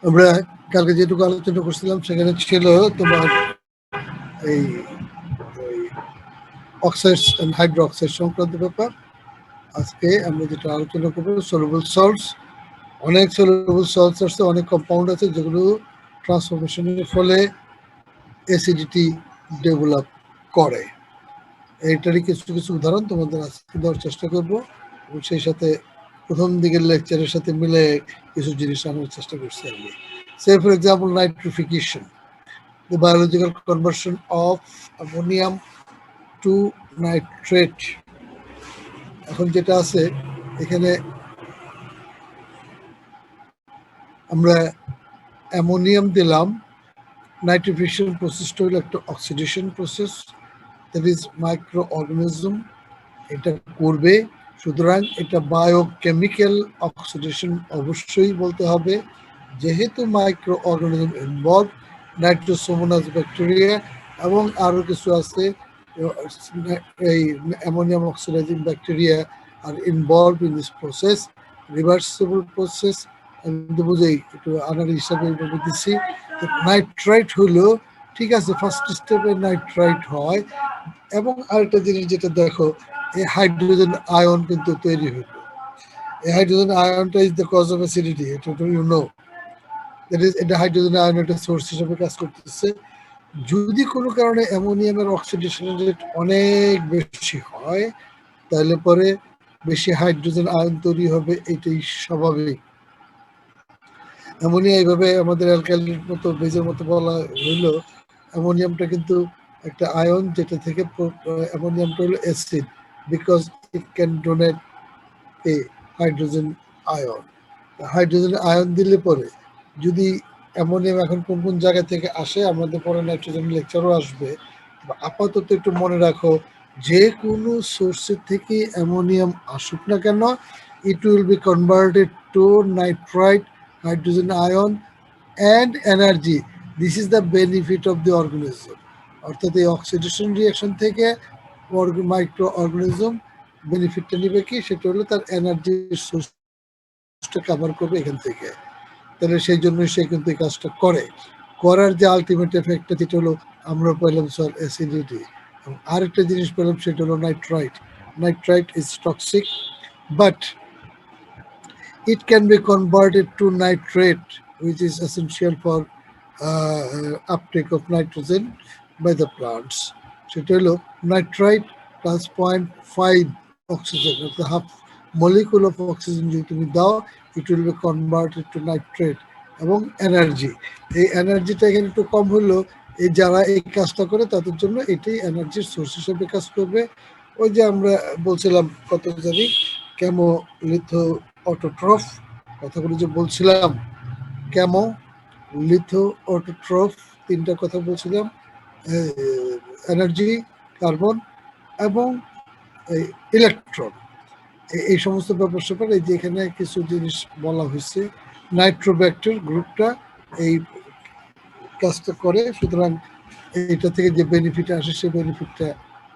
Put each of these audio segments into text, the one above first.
আমরা কালকে যেটুকু আলোচনা করছিলাম সেখানে ছিল তোমার এই অক্সাইডস এন্ড হাইড্রো অক্সাইড সংক্রান্ত ব্যাপার। আজকে আমরা যেটা আলোচনা করবো সলুবল সল্টস। অনেক সলুবল সল্টস আছে, অনেক কম্পাউন্ড আছে যেগুলো ট্রান্সফরমেশনের ফলে অ্যাসিডিটি ডেভেলপ করে। এইটারই কিছু কিছু উদাহরণ তোমাদের আজকে দেওয়ার চেষ্টা করব এবং সেই সাথে প্রথম দিকের লেকচারের সাথে মিলে কিছু জিনিস আনার চেষ্টা করছি আমি। Say for example nitrification, the biological conversion of ammonium to nitrate। এখন যেটা আছে এখানে আমরা অ্যামোনিয়াম দিলাম, নাইট্রিফিকেশন প্রসেসটা হলো একটা oxidation process, that is micro organism এটা করবে। সুতরাং এটা বায়োকেমিক্যাল অক্সিডেশন অবশ্যই বলতে হবে, যেহেতু microorganism involve, Nitrosomonas bacteria এবং আরও কিছু আছে, এই অ্যামোনিয়াম অক্সিডাইজিং ব্যাকটেরিয়া আর involve in this process, reversible process. আমি তো বুঝেই একটু আনার হিসাবে এইভাবে দিচ্ছি। নাইট্রাইট হইল ঠিক আছে, ফার্স্ট স্টেপে নাইট্রাইট হয়। এবং আরেকটা জিনিস যেটা দেখো, এই হাইড্রোজেন আয়ন কিন্তু তৈরি হইল। এই হাইড্রোজেন আয়নটা is the cause of acidity, এটা তো ইউ নো। দ্যাট ইজ, এটা হাইড্রোজেন আয়ন একটা সোর্স হিসেবে কাজ করতেছে। যদি কোনো কারণে অ্যামোনিয়ামের অক্সিডেশন রেট অনেক বেশি হয় তাহলে পরে বেশি হাইড্রোজেন আয়ন তৈরি হবে, এটাই স্বাভাবিক। অ্যামোনিয়া এইভাবে আমাদের অ্যালকালির মতো বেজের মতো বলা হইল, অ্যামোনিয়ামটা কিন্তু একটা আয়ন, যেটা থেকে অ্যামোনিয়ামটা হলো acid because it can donate A hydrogen ion. Hydrogen ion দিলে পরে যদি অ্যামোনিয়াম এখন কোন কোন জায়গা থেকে আসে, আমাদের পরে নাইট্রোজেন লেকচারও আসবে। আপাতত একটু মনে রাখো, যে কোনো সোর্সের থেকে অ্যামোনিয়াম আসুক না কেন, it will be converted to nitrite, hydrogen ion and energy. This is the benefit of the organism. অর্থাৎ এই অক্সিডেশন রিয়াকশন থেকে মাইক্রো অর্গানিজম বেনিফিটটা নিবে কি, সেটা হলো তার এনার্জির সোর্সটা কভার করবে এখান থেকে। তাহলে সেই জন্য সে কিন্তু এই কাজটা করে। করার যে আলটিমেট এফেক্টটা, যেটা হলো আমরা পেলাম স্যার অ্যাসিডিটি, এবং আরেকটা জিনিস পেলাম সেটা হলো nitrite. Nitrite is toxic, but it can be converted to nitrate, which is essential for uptake of nitrogen by the plants. সেটা হলো nitrite plus 0.5 oxygen, অর্থাৎ half molecule of oxygen যদি তুমি দাও, it will be converted to nitrate। এবং energy, এই এনার্জিটা এখানে একটু কম হলো, এই যারা এই কাজটা করে তাদের জন্য এটাই এনার্জির সোর্স হিসেবে কাজ করবে। ওই যে আমরা বলছিলাম কত জানি কেমো লিথো অটোট্রফ কথাগুলো যে বলছিলাম, কেমো লিথো অটোট্রফ তিনটা কথা বলছিলাম, এনার্জি, কার্বন এবং ইলেকট্রন, এই সমস্ত ব্যাপার স্যাপার। এই যে এখানে কিছু জিনিস বলা হয়েছে, নাইট্রোব্যাক্টের গ্রুপটা এই কাজটা করে। সুতরাং এটা থেকে যে বেনিফিট আসে সেই বেনিফিটটা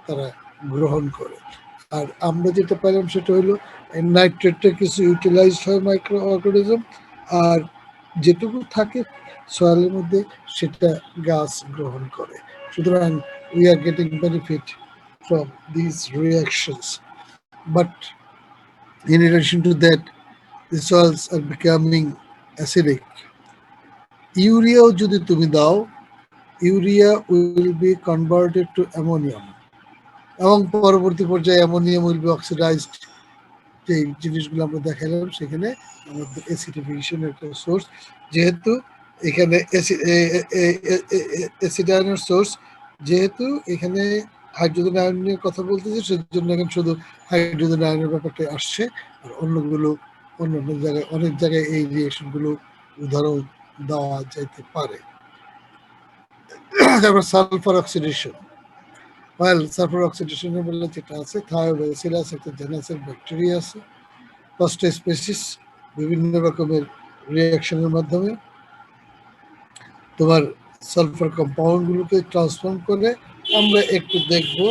তারা গ্রহণ করে। আর আমরা যেটা পেলাম সেটা হলো নাইট্রেটটা কিছু ইউটিলাইজ হয় মাইক্রো অর্গানিজম, আর যেটুকু থাকে সয়েলের মধ্যে সেটা গাছ গ্রহণ করে। সুতরাং we are getting benefit from this reactions. But in addition to that, the soils are becoming acidic. ইউরিয়াও যদি তুমি দাও, urea will be converted to ammonium, এবং পরবর্তী পর্যায়ে অ্যামোনিয়াম উইল বি অক্সিডাইজড। যে জিনিসগুলো আমরা দেখালাম সেখানে আমাদের অ্যাসিডিফিকেশনের একটা সোর্স, যেহেতু এখানে অ্যাসিড আয়নের সোর্স, যেহেতু এখানে হাইড্রোজেন আয়ন নিয়ে কথা বলতেছি, সেজন্য এখন শুধু হাইড্রোজেন আয়নের ব্যাপারটা আসছে, আর অন্যগুলো অন্য জায়গায়, অনেক জায়গায় এই রিয়েকশনগুলো উদাহরণ দেওয়া যাইতে পারে। তারপর সালফার অক্সিডেশন। ওয়েল, সালফার অক্সিডেশনের বেলা যেটা আছে, থায়োব্যাসিলাস একটা জেনাসের ব্যাকটেরিয়া আছে, ফার্স্ট স্পেসিস, বিভিন্ন রকমের রিয়াকশনের মাধ্যমে তোমার সালফার কম্পাউন্ডগুলোকে ট্রান্সফর্ম করে। আমরা একটু দেখবো,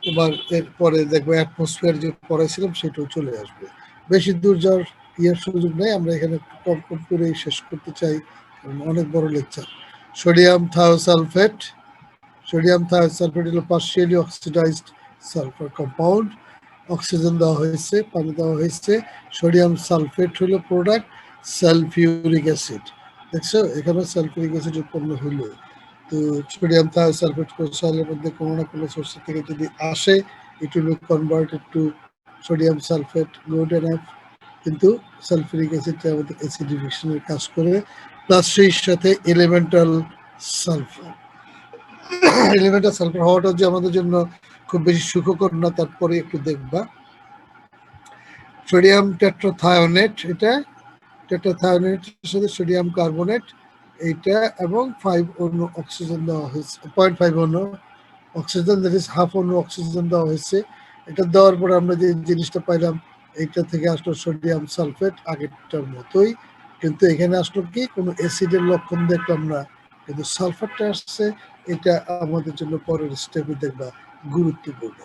তোমার এরপরে দেখবো অ্যাটমসফিয়ার যে পড়াইছিলাম সেটাও চলে আসবে। বেশি দূর যাওয়ার ইয়ার সুযোগ নেই, আমরা এখানে একটু কম কম করে শেষ করতে চাই, কারণ অনেক বড় lecture. Sodium thiosulphate, sodium thiosulphate হলো partially oxidised sulphur compound. Oxygen দেওয়া হয়েছে, পানি দেওয়া হয়েছে। সোডিয়াম সালফেট হলো প্রোডাক্ট, সালফিউরিক অ্যাসিড। দেখছো এখানে সালফিউরিক অ্যাসিড উৎপন্ন হইল। তো সোডিয়াম থায়োসালফেট সয়েলের মধ্যে কোনো না কোনো সোর্স থেকে যদি আসে, it will be converted to sodium sulphate, good enough. কিন্তু সালফিউরিক অ্যাসিডটা আমাদের অ্যাসিডিফিকেশনের কাজ করে, প্লাস সেই সাথে এলিমেন্টাল সালফার। এলিমেন্টাল সালফার হওয়াটা যে আমাদের জন্য খুব বেশি সুখকর না, তারপরে একটু দেখবা। সোডিয়াম টেট্রাথায়োনেট, এটা টেট্রাথায়োনেটের সাথে সোডিয়াম কার্বনেট এইটা, এবং 5 অণু অক্সিজেন দেওয়া হয়েছে, 0.5 অণু অক্সিজেন, দ্যাট ইজ হাফ অণু অক্সিজেন দেওয়া হয়েছে। এটা দেওয়ার পর আমরা যে জিনিসটা পাইলাম, এইটা থেকে আসলো সোডিয়াম সালফেট, আগেরটার মতোই। কিন্তু এখানে আসলো কি, কোনো অ্যাসিডের লক্ষণ দেখলাম না, কিন্তু সালফারটা আসছে। এটা আমাদের জন্য পরের স্টেপে দেখবা গুরুত্বপূর্ণ।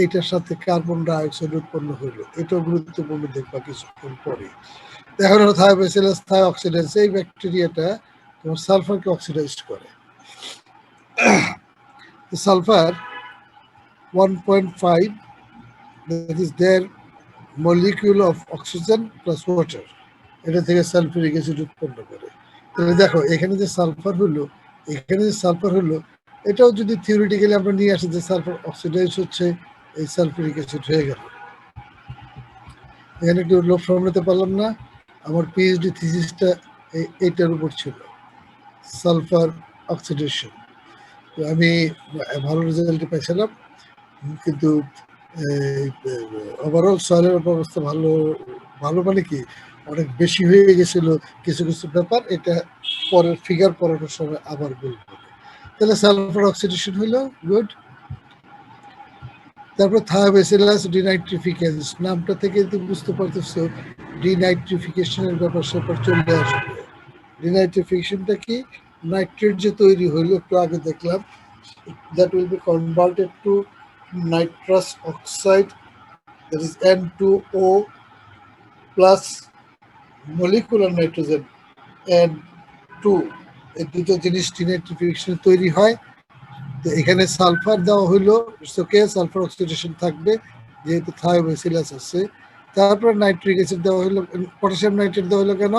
এইটার সাথে কার্বন ডাইঅক্সাইড উৎপন্ন হইলো, এটাও গুরুত্বপূর্ণ, দেখবা কিছুক্ষণ পরে। এখন হলো থায়োব্যাসিলাস থায়োঅক্সিডেন্স, এই ব্যাকটেরিয়াটা তোমার সালফারকে অক্সিডাইজ করে। Sulphur 1.5, that is their molecule of oxygen plus water, এটা থেকে সালফিউরিক অ্যাসিড উৎপন্ন করে। তাহলে দেখো এখানে যে সালফার হলো, এখানে যে সালফার হলো, এটাও যদি থিওরিটিক্যালি আমরা নিয়ে আসি যে সালফার অক্সিডাইজ হচ্ছে, এই সালফিউরিক অ্যাসিড হয়ে গেল। এখানে একটু লোভ সামলাতে পারলাম না, আমার পিএইচডি থিসিসটা এইটার উপর ছিল, সালফার অক্সিডেশন। তো আমি ভালো রেজাল্ট পাইছিলাম, কিন্তু ওভারঅল সয়েলের অবস্থা ভালো, ভালো মানে কি অনেক বেশি হয়ে গেছিল কিছু কিছু ব্যাপার, এটা পরের ফিগার পড়ানোর সময় আবার বলবো। তাহলে সালফার অক্সিডেশন হইলো, গুড। তারপর থায়োব্যাসিলাস ডিনাইট্রিফিকেন্স, নামটা থেকে তুমি বুঝতে পারতেছো ডিনাইট্রিফিকেশনের ব্যাপার স্যাপার চলে আসবে। ডিনাইট্রিফিকেশনটা কি, নাইট্রেট যে তৈরি হইলো একটু আগে দেখলাম, that will be converted to nitrous oxide, that is N2O plus molecular nitrogen N2, এই দুটো জিনিস ডিনাইট্রিফিকেশন তৈরি হয়। তো এখানে সালফার দেওয়া হইলো, ওকে সালফার অক্সিডেশন থাকবে যেহেতু থায়োব্যাসিলাস আছে। তারপর নাইট্রিক অ্যাসিড দেওয়া হইলো, পটাশিয়াম নাইট্রেট দেওয়া হইলো কেন,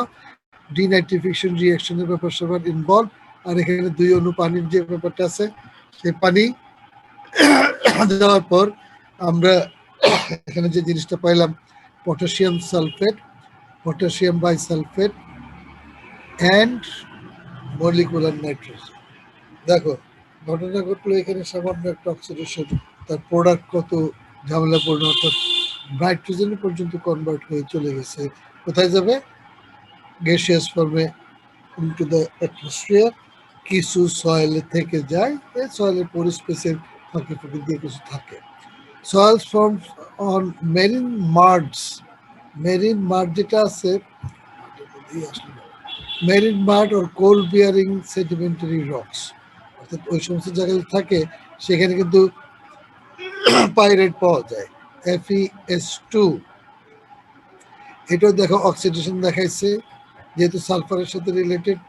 ডিনাইট্রিফিকেশন রিঅ্যাকশনের ব্যাপার স্যাপার ইনভলভ। আর এখানে 2 অণু পানির যে ব্যাপারটা আছে, সেই পানি দেওয়ার পর আমরা এখানে যে জিনিসটা পাইলাম, potassium sulphate, potassium bisulphate and molecular nitrogen. দেখো ঘটনা ঘটলো, এখানে সামান্য একটা অক্সিডেশন, তার প্রোডাক্ট কত ঝামেলাপূর্ণ, অর্থাৎ নাইট্রোজেন পর্যন্ত কনভার্ট হয়ে চলে গেছে। কোথায় যাবে, গ্যাসিয়াস ফর্মে ইনটু দ্য অ্যাটমসফিয়ার। কিছু সয়েলে থেকে যায়, এই সয়েলের পরিস্পেসের ফাঁকে ফাঁকে দিয়ে কিছু থাকে। Soils formed on marine muds, marine mud যেটা আছে, marine mud or coal bearing sedimentary rocks, অর্থাৎ ওই সমস্ত জায়গায় থাকে, সেখানে কিন্তু পাইরেট পাওয়া যায়, FeS2। এটাও দেখো অক্সিডেশন দেখাইছে, যেহেতু সালফারের সাথে রিলেটেড,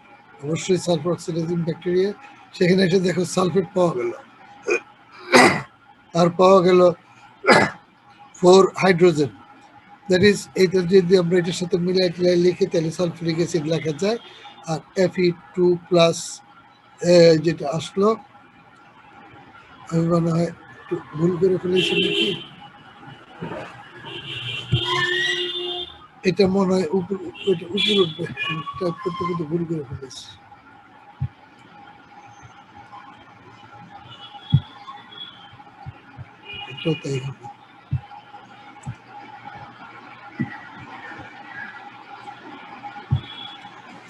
অবশ্যই সালফার অক্সিডাইজিং ব্যাকটেরিয়া। সেখানে এসে দেখো সালফেট পাওয়া গেল, আর পাওয়া গেল 4 হাইড্রোজেন, দ্যাট ইজ এইটা যদি আমরা এটার সাথে মিলাই টিলাই লিখি তাহলে সালফিউরিক অ্যাসিড লেখা যায়। আর Fe2 প্লাস যেটা আসলো, আমি মনে হয় একটু ভুল করে ফেলেছি নাকি, এটা মনে হয় উপর উঠবে, টাইপ করতে কিন্তু ভুল করে ফেলেছি। এটাও তাই হবে।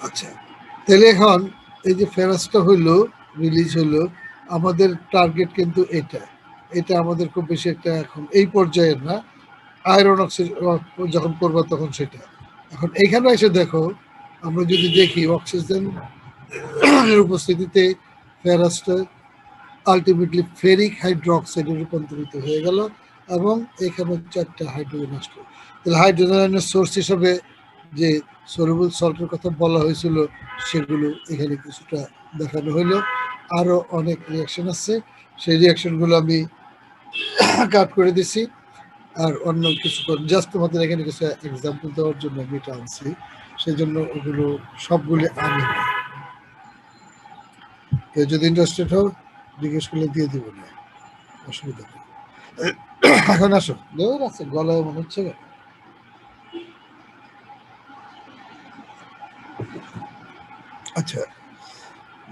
আচ্ছা, তাহলে এখন এই যে ফেরাসটা হইলো, রিলিজ হলো, আমাদের টার্গেট কিন্তু এটা, এটা আমাদের খুব বেশি একটা এখন এই পর্যায়ের না, আয়রন অক্সিড যখন করবো তখন সেটা। এখন এখানে এসে দেখো, আমরা যদি দেখি অক্সিজেন এর উপস্থিতিতে ফেরাসটা আলটিমেটলি ফেরিক হাইড্রোক্সাইডে রূপান্তরিত হয়ে গেল, এবং এখানে 4টা হাইড্রোজেন আসলো। তাহলে হাইড্রোজেন আয়নের সোর্স হিসাবে যে সলিউবল সল্টের কথা বলা হয়েছিল সেগুলো এখানে কিছুটা দেখানো হলো। আরো অনেক রিয়াকশন আছে, সেই রিয়াকশনগুলো আমি কাট করে দিছি। আর অন্য কিছু জাস্ট তোমাদের এখানে কিছু এক্সাম্পল দেওয়ার জন্য আমি এটা আনছি, সেই জন্য ওগুলো সবগুলো আমি কেউ যদি ইন্টারেস্টেড হও জিজ্ঞেস করলে দিয়ে দিব না, অসুবিধা নেই। এখন আসো, দেওয়ার আছে গলায় মনে হচ্ছে। আচ্ছা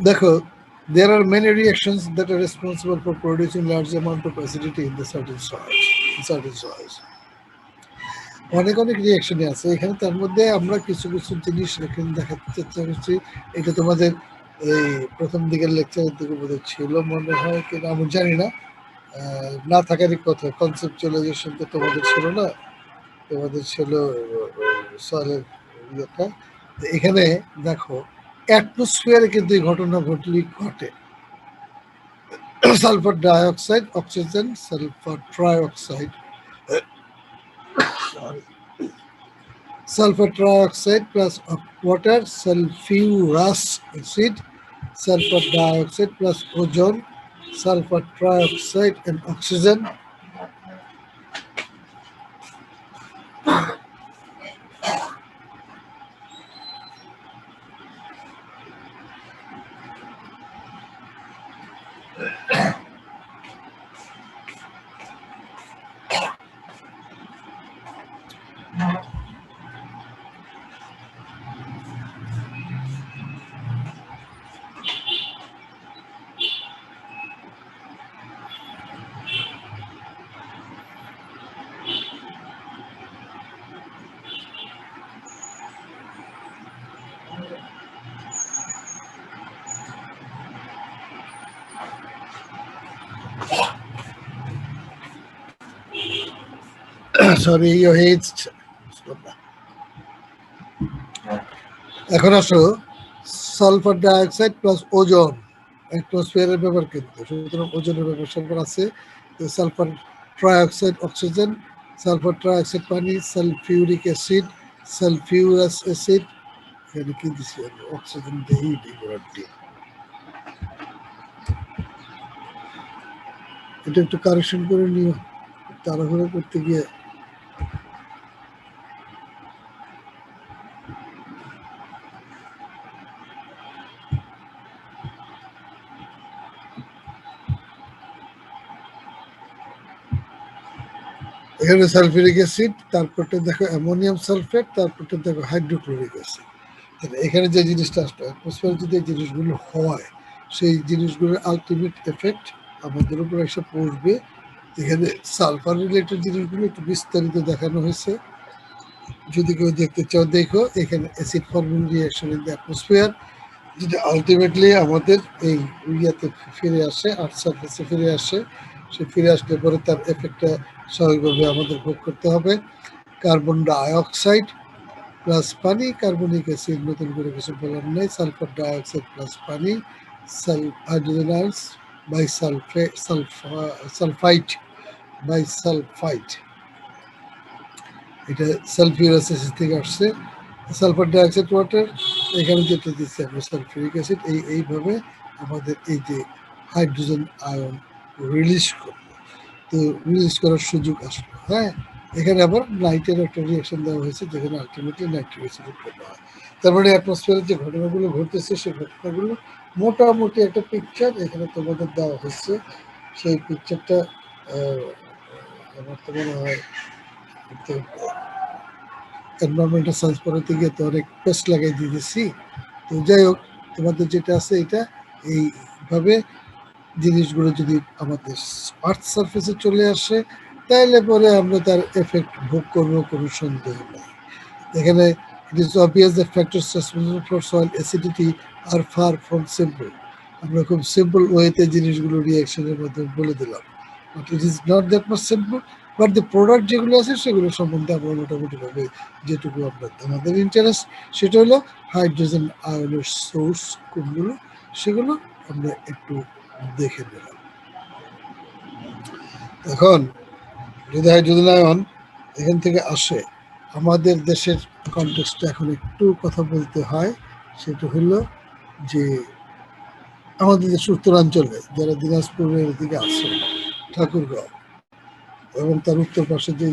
দেখো, there are many reactions that are responsible for producing large amount of acidity in the certain soils. অনেক অনেক রিয়াকশনই আছে এখানে, তার মধ্যে আমরা কিছু কিছু জিনিস এখানে দেখাতে চেষ্টা করছি। এটা তোমাদের এই প্রথম দিকের লেকচারের দিকে বোধহয় ছিল মনে হয় কিনা আমি জানি না, না থাকারই কথা। কনসেপচুয়ালাইজেশন তো তোমাদের ছিল না, তোমাদের ছিল সয়েলের ইয়েটা। এখানে দেখো অ্যাটমসফিয়ারে কিন্তু এই ঘটনা ঘটে। Sulphur dioxide, oxygen, sulphur trioxide, sulfur trioxide plus water, sulfurous acid, sulfur dioxide plus ozone, sulfur trioxide and oxygen. Sorry, your head. এখন আসো সালফার ডাইঅক্সাইড প্লাস ওজন অ্যাটমসফিয়ারের ব্যাপার, কিন্তু সুতরাং ওজনের ব্যাপার স্যাপার আছে। Sulphur trioxide oxygen, sulphur trioxide পানি, সালফিউরিক অ্যাসিড, সালফিউরাস অ্যাসিড, এখানে কি দিচ্ছি আমি অক্সিজেন দেই এটা একটু কারেকশন করে নিও তাড়াহুড়ো করতে গিয়ে। এখানে সালফিউরিক অ্যাসিড, তারপরটা দেখো অ্যামোনিয়াম সালফেট, তারপরটা দেখো হাইড্রোক্লোরিক অ্যাসিড। এখানে যে জিনিসটা আসলো, অ্যাটমসফিয়ারে যদি এই জিনিসগুলো হয়, সেই জিনিসগুলোর আলটিমেট এফেক্ট আমাদের উপর এসে পড়বে। এখানে সালফার রিলেটেড জিনিসগুলো একটু বিস্তারিত দেখানো হয়েছে, যদি কেউ দেখতে চাও দেখো। এখানে acid forming reaction in the atmosphere, যেটা আলটিমেটলি আমাদের এই ইয়াতে ফিরে আসে, আর্থ সারফেসে ফিরে আসে। সে ফিরে আসলে পরে তার এফেক্টটা স্বাভাবিকভাবে আমাদের ভোগ করতে হবে। কার্বন ডাইঅক্সাইড প্লাস পানি, কার্বনিক অ্যাসিড নতুন করে কিছু বলার নেই, সালফার ডাইঅক্সাইড প্লাস পানি, hydrogen ions bisulphite bisulphite, এটা সালফিউরাস অ্যাসিড থেকে আসছে। সালফার ডাইঅক্সাইড ওয়াটার, এখানে যেটা দিচ্ছে আমরা সালফিউরিক অ্যাসিড, এইভাবে আমাদের এই যে হাইড্রোজেন আয়ন রিলিজ করবো, তো রিলিজ করার সুযোগ আসলো। হ্যাঁ, এখানে আবার নাইটের একটা রিয়াকশন দেওয়া হয়েছে, যেখানে আলটিমেটলি নাইট্রিক অ্যাসিড উৎপন্ন হয়। তার মানে অ্যাটমসফিয়ারের যে ঘটনাগুলো ঘটতেছে সেই ঘটনাগুলো মোটামুটি একটা পিকচার এখানে তোমাদের দেওয়া হয়েছে। সেই পিকচারটা আমার তো মনে হয় এনভায়রনমেন্টাল সায়েন্স পড়াতে গিয়ে তো অনেক পেস্ট লাগাই দিয়ে দিচ্ছি। তো যাই হোক, তোমাদের যেটা আছে এটা এইভাবে জিনিসগুলো যদি আমাদের আর্থ সারফেসে চলে আসে, তাহলে পরে আমরা তার এফেক্ট ভোগ করবো, কোনো সন্দেহ নেই। এখানে it is obvious that factors responsible for soil acidity are far from simple. আমরা খুব সিম্পল ওয়েতে জিনিসগুলো রিয়াকশনের মাধ্যমে বলে দিলাম, but it is not that much simple. But the product যেগুলো আছে সেগুলো সম্বন্ধে আমরা মোটামুটিভাবে যেটুকু আমাদের ইন্টারেস্ট, সেটা হলো হাইড্রোজেন আয়নের সোর্স কোনগুলো, সেগুলো আমরা একটু দেখে নিলাম। এখন যদি হাইড্রোজেন আয়ন এখান থেকে আসে, আমাদের দেশের কনটেক্সটে এখন একটু কথা বলতে হয়, সেটা হলো যে আমাদের দেশের উত্তরাঞ্চলে যারা দিনাজপুরের দিকে আছে, ঠাকুরগাঁও এবং তার উত্তর পাশে যে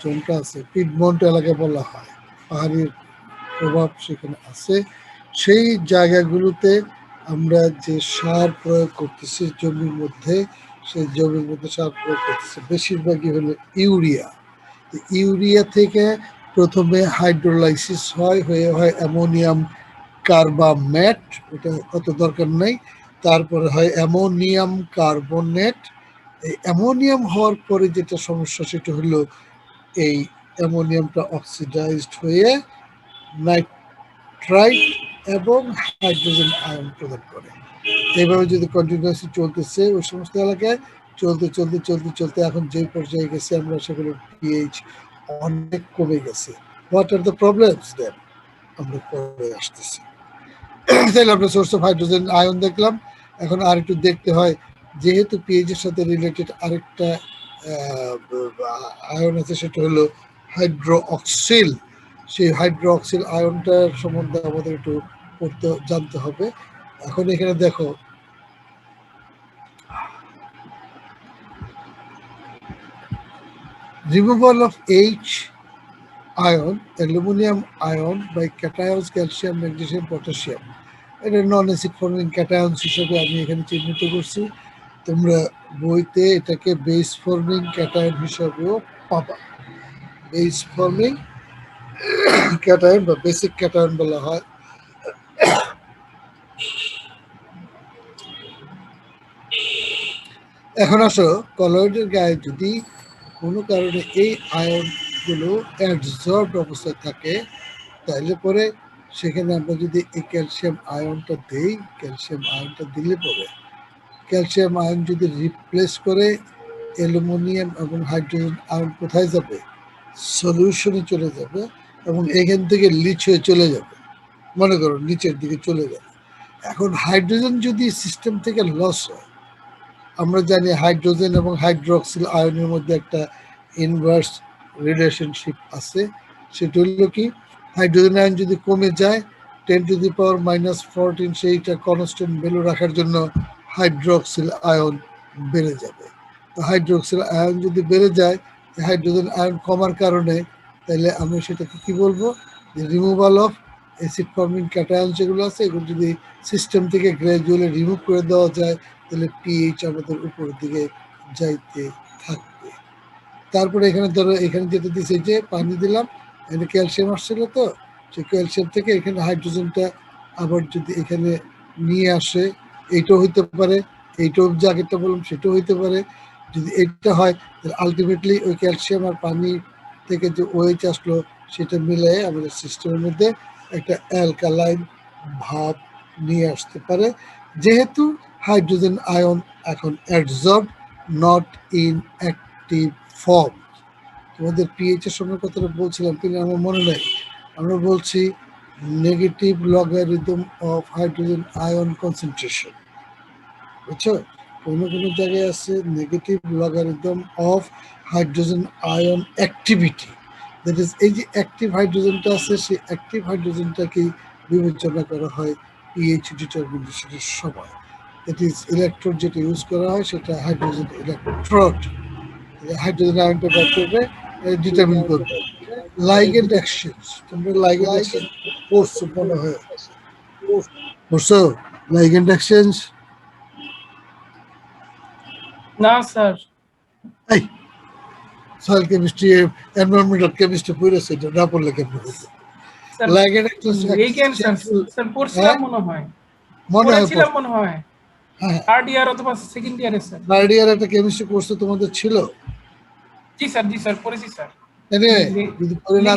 জোনটা আছে পিডমন্ট এলাকা বলা হয়, পাহাড়ি প্রভাব সেখানে আছে। সেই জায়গাগুলোতে আমরা যে সার প্রয়োগ করতেছি জমির মধ্যে, সেই জমির মধ্যে সার প্রয়োগ করতেছি বেশিরভাগই হলো ইউরিয়া। ইউরিয়া থেকে প্রথমে হাইড্রোলাইসিস হয়ে হয় অ্যামোনিয়াম কার্বামেট, ওটা অত দরকার নেই। তারপরে হয় অ্যামোনিয়াম কার্বনেট। এই অ্যামোনিয়াম হওয়ার পরে যেটা সমস্যা সেটা হলো এই অ্যামোনিয়ামটা অক্সিডাইজড হয়ে নাইট্রাইট এবং হাইড্রোজেন আয়ন প্রদান করে। এইভাবে যদি কন্টিনিউয়াসলি চলতেছে ওই সমস্ত এলাকায়, চলতে চলতে চলতে চলতে এখন যে পর্যায়ে গেছে আমরা সেগুলোর পিএইচ অনেক কমে গেছে। হোয়াট আর দ্য প্রবলেমস দেন আমরা পরে আসতেছি। তাহলে আমরা সোর্স অফ হাইড্রোজেন আয়ন দেখলাম। এখন আর একটু দেখতে হয়, যেহেতু পিএইচ এর সাথে রিলেটেড আরেকটা আয়ন আছে, সেটা হলো হাইড্রোঅক্সিল। সেই হাইড্রোঅক্সিল আয়নটার সম্বন্ধে আমাদের একটু জানতে হবে। এখন এখানে দেখো removal of H ion, aluminum ion by cations, calcium, magnesium, potassium. এটা নন অ্যাসিড ফর্মিং ক্যাটায়ন্স হিসেবে আমি এখানে চিহ্নিত করছি। তোমরা বইতে এটাকে বেস ফর্মিং ক্যাটায়ন হিসাবেও পাবা। বেস ফর্মিং ক্যাটায়ন বা বেসিক ক্যাটায়ন বলা হয়। এখন আসো, কলয়েডের গায়ে যদি কোনো কারণে এই আয়নগুলো অ্যাডজর্বড অবস্থায় থাকে, তাহলে পরে সেখানে আমরা যদি এই ক্যালসিয়াম আয়নটা দিই, ক্যালসিয়াম আয়নটা দিলে পরে ক্যালসিয়াম আয়ন যদি রিপ্লেস করে অ্যালুমিনিয়াম এবং হাইড্রোজেন আয়ন কোথায় যাবে? সলিউশনে চলে যাবে এবং এখান থেকে লিচ হয়ে চলে যাবে, মনে করো নিচের দিকে চলে যাবে। এখন হাইড্রোজেন যদি সিস্টেম থেকে লস হয়, আমরা জানি হাইড্রোজেন এবং হাইড্রোক্সিল আয়নের মধ্যে একটা ইনভার্স রিলেশনশিপ আছে। সেটা হলো কি, হাইড্রোজেন আয়ন যদি কমে যায় 10⁻⁻14, সেইটা কনস্ট্যান্ট ভ্যালু রাখার জন্য হাইড্রোক্সিল আয়ন বেড়ে যাবে। তো হাইড্রোক্সিল আয়ন যদি বেড়ে যায়, হাইড্রোজেন আয়ন কমার কারণে, তাহলে আমি সেটাকে কি বলবো, যে removal of acid forming cation যেগুলো আছে, এগুলো যদি সিস্টেম থেকে গ্র্যাজুয়ালি রিমুভ করে দেওয়া যায়, তাহলে পিএইচ আমাদের উপরের দিকে যাইতে থাকবে। তারপরে এখানে ধরো এখানে যেটা দিচ্ছে যে পানি দিলাম, এখানে ক্যালসিয়াম আসছিল, তো সেই ক্যালসিয়াম থেকে এখানে হাইড্রোজেনটা আবার যদি এখানে নিয়ে আসে, এইটাও হইতে পারে, এইটাও যে আগেরটা বললাম সেটাও হইতে পারে। যদি এইটা হয়, তাহলে আলটিমেটলি ওই ক্যালসিয়াম আর পানি থেকে যে ওএইচ আসলো, সেটা মিলে আমাদের সিস্টেমের মধ্যে একটা অ্যালকালাইন ভাব নিয়ে আসতে পারে, যেহেতু হাইড্রোজেন আয়ন এখন অ্যাডজর্ব, নট ইন অ্যাক্টিভ ফর্ম। তোমাদের পিএইচ এর সময় কথাটা বলছিলাম কিন্তু আমার মনে নাই। আমরা বলছি negative logarithm of hydrogen ion concentration, বুঝছো? কোনো কোনো জায়গায় আছে negative logarithm of hydrogen ion activity. That is, এই যে অ্যাক্টিভ হাইড্রোজেনটা আছে, সেই অ্যাক্টিভ হাইড্রোজেনটাকেই বিবেচনা করা হয় পিএইচ ডিটারমিনেশনের সময়। দ্যাট ইজ, ইলেকট্রোড যেটা ইউজ করা হয় সেটা হাইড্রোজেন ইলেকট্রোড, হাইড্রোজেন আয়নটা বের করবে, ডিটারমিন করবে। লাইগেন্ড এক্সচেঞ্জ, তোমরা লাইগেন্ড এক্সচেঞ্জ পড়ছো মনে হয়, পড়ছো লাইগেন্ড এক্সচেঞ্জ? না স্যার। এই সয়েল কেমিস্ট্রি, এনভায়রনমেন্টাল কেমিস্ট্রি পড়েছে, এটা না পড়লে কেমন হতো? লাইগেন্ড এক্সচেঞ্জ স্যার পড়ছিলাম মনে হয়, মনে হয় পড়েছিলাম মনে হয়, হ্যাঁ, থার্ড ইয়ার অথবা সেকেন্ড ইয়ারে স্যার। থার্ড ইয়ার একটা কেমিস্ট্রি কোর্স তো তোমাদের ছিল? জি স্যার পড়েছি স্যার। যদি পড়ে না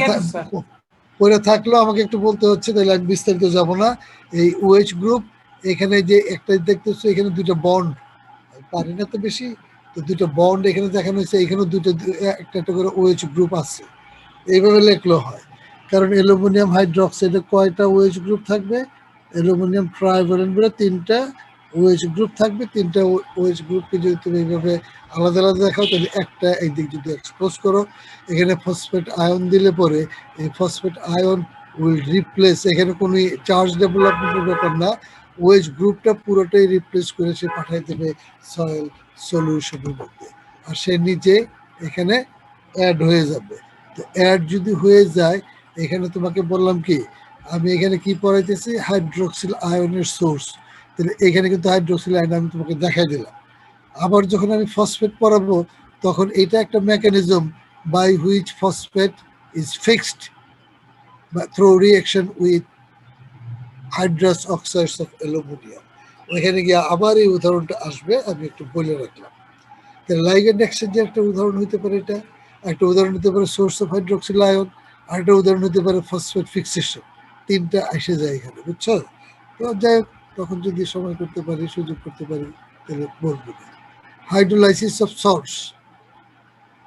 পড়ে থাকলেও আমাকে একটু বলতে হচ্ছে, তাহলে আমি বিস্তারিত যাব না। এই ওএইচ গ্রুপ, এখানে যে একটা দেখতেছো, এখানে দুইটা বন্ড, পারি না তো বেশি, তো দুটো বন্ড এখানে দেখানো হয়েছে, এখানেও দুটো একটা একটা করে ওএইচ গ্রুপ আছে। এইভাবে লেখলেও হয়, কারণ অ্যালুমিনিয়াম হাইড্রোক্সাইডে কয়টা ওএইচ গ্রুপ থাকবে? অ্যালুমিনিয়াম ট্রাইভ্যালেন্ট বলে তিনটা, ওএইচ গ্রুপ থাকবে, 3টা ওএইচ গ্রুপকে যদি তুমি এইভাবে আলাদা আলাদা দেখাও তাহলে একটা এই দিক যদি এক্সপোজ করো, এখানে ফসফেট আয়ন দিলে পরে এই ফসফেট আয়ন উইল রিপ্লেস, এখানে কোনো চার্জ ডেভেলপমেন্টের ব্যাপার না, ওএইচ গ্রুপটা পুরোটাই রিপ্লেস করে সে পাঠাই দেবে সয়েল সলিউশনের মধ্যে, আর সে নিজে এখানে অ্যাড হয়ে যাবে। তো অ্যাড যদি হয়ে যায়, এখানে তোমাকে বললাম কি, আমি এখানে কি পড়াইতেছি, হাইড্রোক্সিল আয়নের সোর্স, তাহলে এখানে কিন্তু হাইড্রোক্সিল আয়ন আমি তোমাকে দেখাই দিলাম। আবার যখন আমি ফসফেট পড়াবো তখন এটা একটা mechanism by which phosphate is fixed through reaction with hydrous oxides of aluminium. ওইখানে গিয়ে আবার এই উদাহরণটা আসবে, আমি একটু বলে রাখলাম। তাহলে লাইগেন্ড এক্সচেঞ্জের একটা উদাহরণ হতে পারে এটা, একটা উদাহরণ হতে পারে সোর্স অফ হাইড্রোক্সিল আয়ন, আর একটা উদাহরণ হতে পারে ফসফেট ফিক্সেশন। 3টা এসে যায় এখানে, বুঝছো? তো যাই হোক, তখন যদি সময় করতে পারি, সুযোগ করতে পারি, তাহলে বলবো। হাইড্রোলাইসিস অফ সল্টস,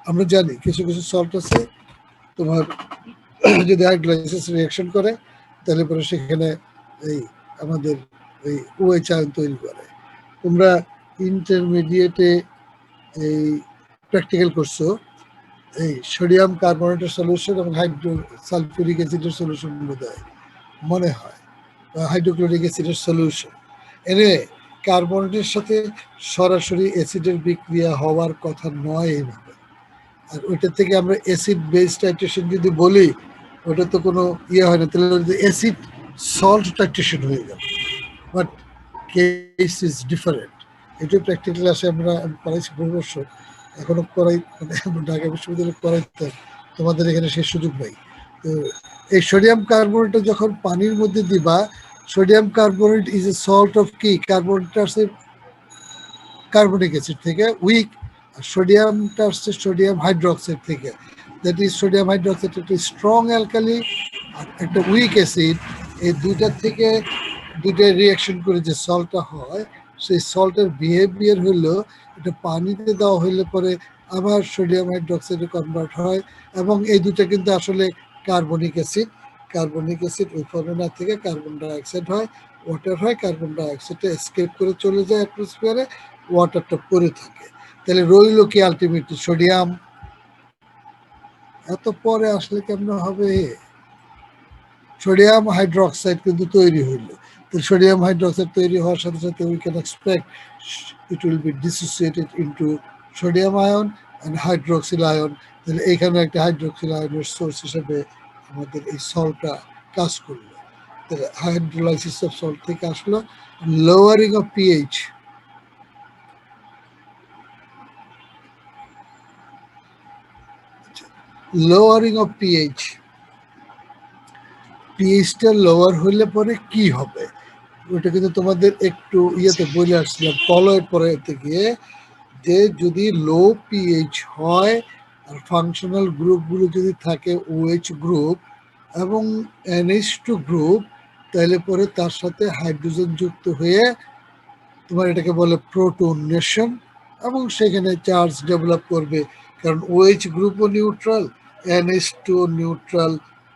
আমরা জানি কিছু কিছু সল্ট আছে তোমার যদি হাইড্রোলাইসিস রিঅ্যাকশন করে তাহলে পরে সেখানে এই আমাদের এই ওএইচ আয়ন তৈরি করে। তোমরা ইন্টারমিডিয়েটে এই প্র্যাকটিক্যাল করছো এই সোডিয়াম কার্বনেটের সলিউশন এবং হাইড্রো সালফিউরিক অ্যাসিডের সলিউশন বোধহয় মনে হয়, হাইড্রোক্লোরিক অ্যাসিডের সলিউশন। এনে কার্বনেটের সাথে সরাসরি অ্যাসিডের বিক্রিয়া হওয়ার কথা নয় এইভাবে, আর ওইটা থেকে আমরা অ্যাসিড বেস টাইট্রেশন যদি বলি ওটা তো কোনো ইয়ে হয় না, তাহলে অ্যাসিড সল্ট টাইট্রেশন হয়ে গেল, বাট কেস ইজ ডিফারেন্ট। এটা প্র্যাকটিক্যাল ক্লাসে আমরা পড়াইছি বহু বছর, এখনো পড়াই, মানে ঢাকা বিশ্ববিদ্যালয়ে পড়াইতাম, তোমাদের এখানে সেই সুযোগ নেই। তো এই সোডিয়াম কার্বনেট যখন পানির মধ্যে দিবা, sodium carbonate is a salt of কি, কার্বনেটটা আসছে কার্বনিক অ্যাসিড থেকে উইক, আর সোডিয়ামটা আসছে সোডিয়াম হাইড্রোক্সাইড থেকে, দ্যাট ইজ সোডিয়াম হাইড্রোক্সাইড একটা স্ট্রং অ্যালকালি আর একটা উইক অ্যাসিড। এই দুইটার থেকে দুইটা রিয়াকশন করে যে সল্টটা হয়, সেই সল্টের বিহেভিয়ার হলো এটা পানিতে দেওয়া হইলে পরে আবার সোডিয়াম হাইড্রোক্সাইডে কনভার্ট হয়, এবং এই দুটো কিন্তু আসলে কার্বনিক অ্যাসিড। কার্বনিক অ্যাসিড ওই ফর্মুলা থেকে কার্বন ডাইঅক্সাইড হয়, ওয়াটার হয়, কার্বন ডাইঅক্সাইডটা এসকেপ করে চলে যায় অ্যাটমসফিয়ারে, ওয়াটারটা পরে থাকে। তাহলে রইল কি আলটিমেটলি সোডিয়াম। এত পরে আসলে কেমন হবে, সোডিয়াম হাইড্রোক্সাইড কিন্তু তৈরি হইল। তো সোডিয়াম হাইড্রোক্সাইড তৈরি হওয়ার সাথে সাথে we can expect it will be dissociated into sodium ion and hydroxyl ion. তাহলে এইখানে একটা হাইড্রোক্সিল আয়নের সোর্স হিসেবে আমাদের এই সল্টটা কাজ করলো। তাহলে হাইড্রোলাইসিস অফ সল্ট থেকে আসলো lowering of pH. Lowering of pH, পিএইচটা লোয়ার হইলে পরে কি হবে ওটা কিন্তু তোমাদের একটু ইয়েতে বলে আসছিলাম কলয়ের পরে গিয়ে, যে যদি লো পিএইচ হয় আর ফাংশনাল গ্রুপগুলো যদি থাকে ওএইচ গ্রুপ এবং NH2 গ্রুপ, তাহলে পরে তার সাথে হাইড্রোজেন যুক্ত হয়ে তোমার এটাকে বলে প্রোটোনেশন, এবং সেখানে চার্জ ডেভেলপ করবে, কারণ ওএইচ গ্রুপও নিউট্রাল, NH2 নিউট্রাল,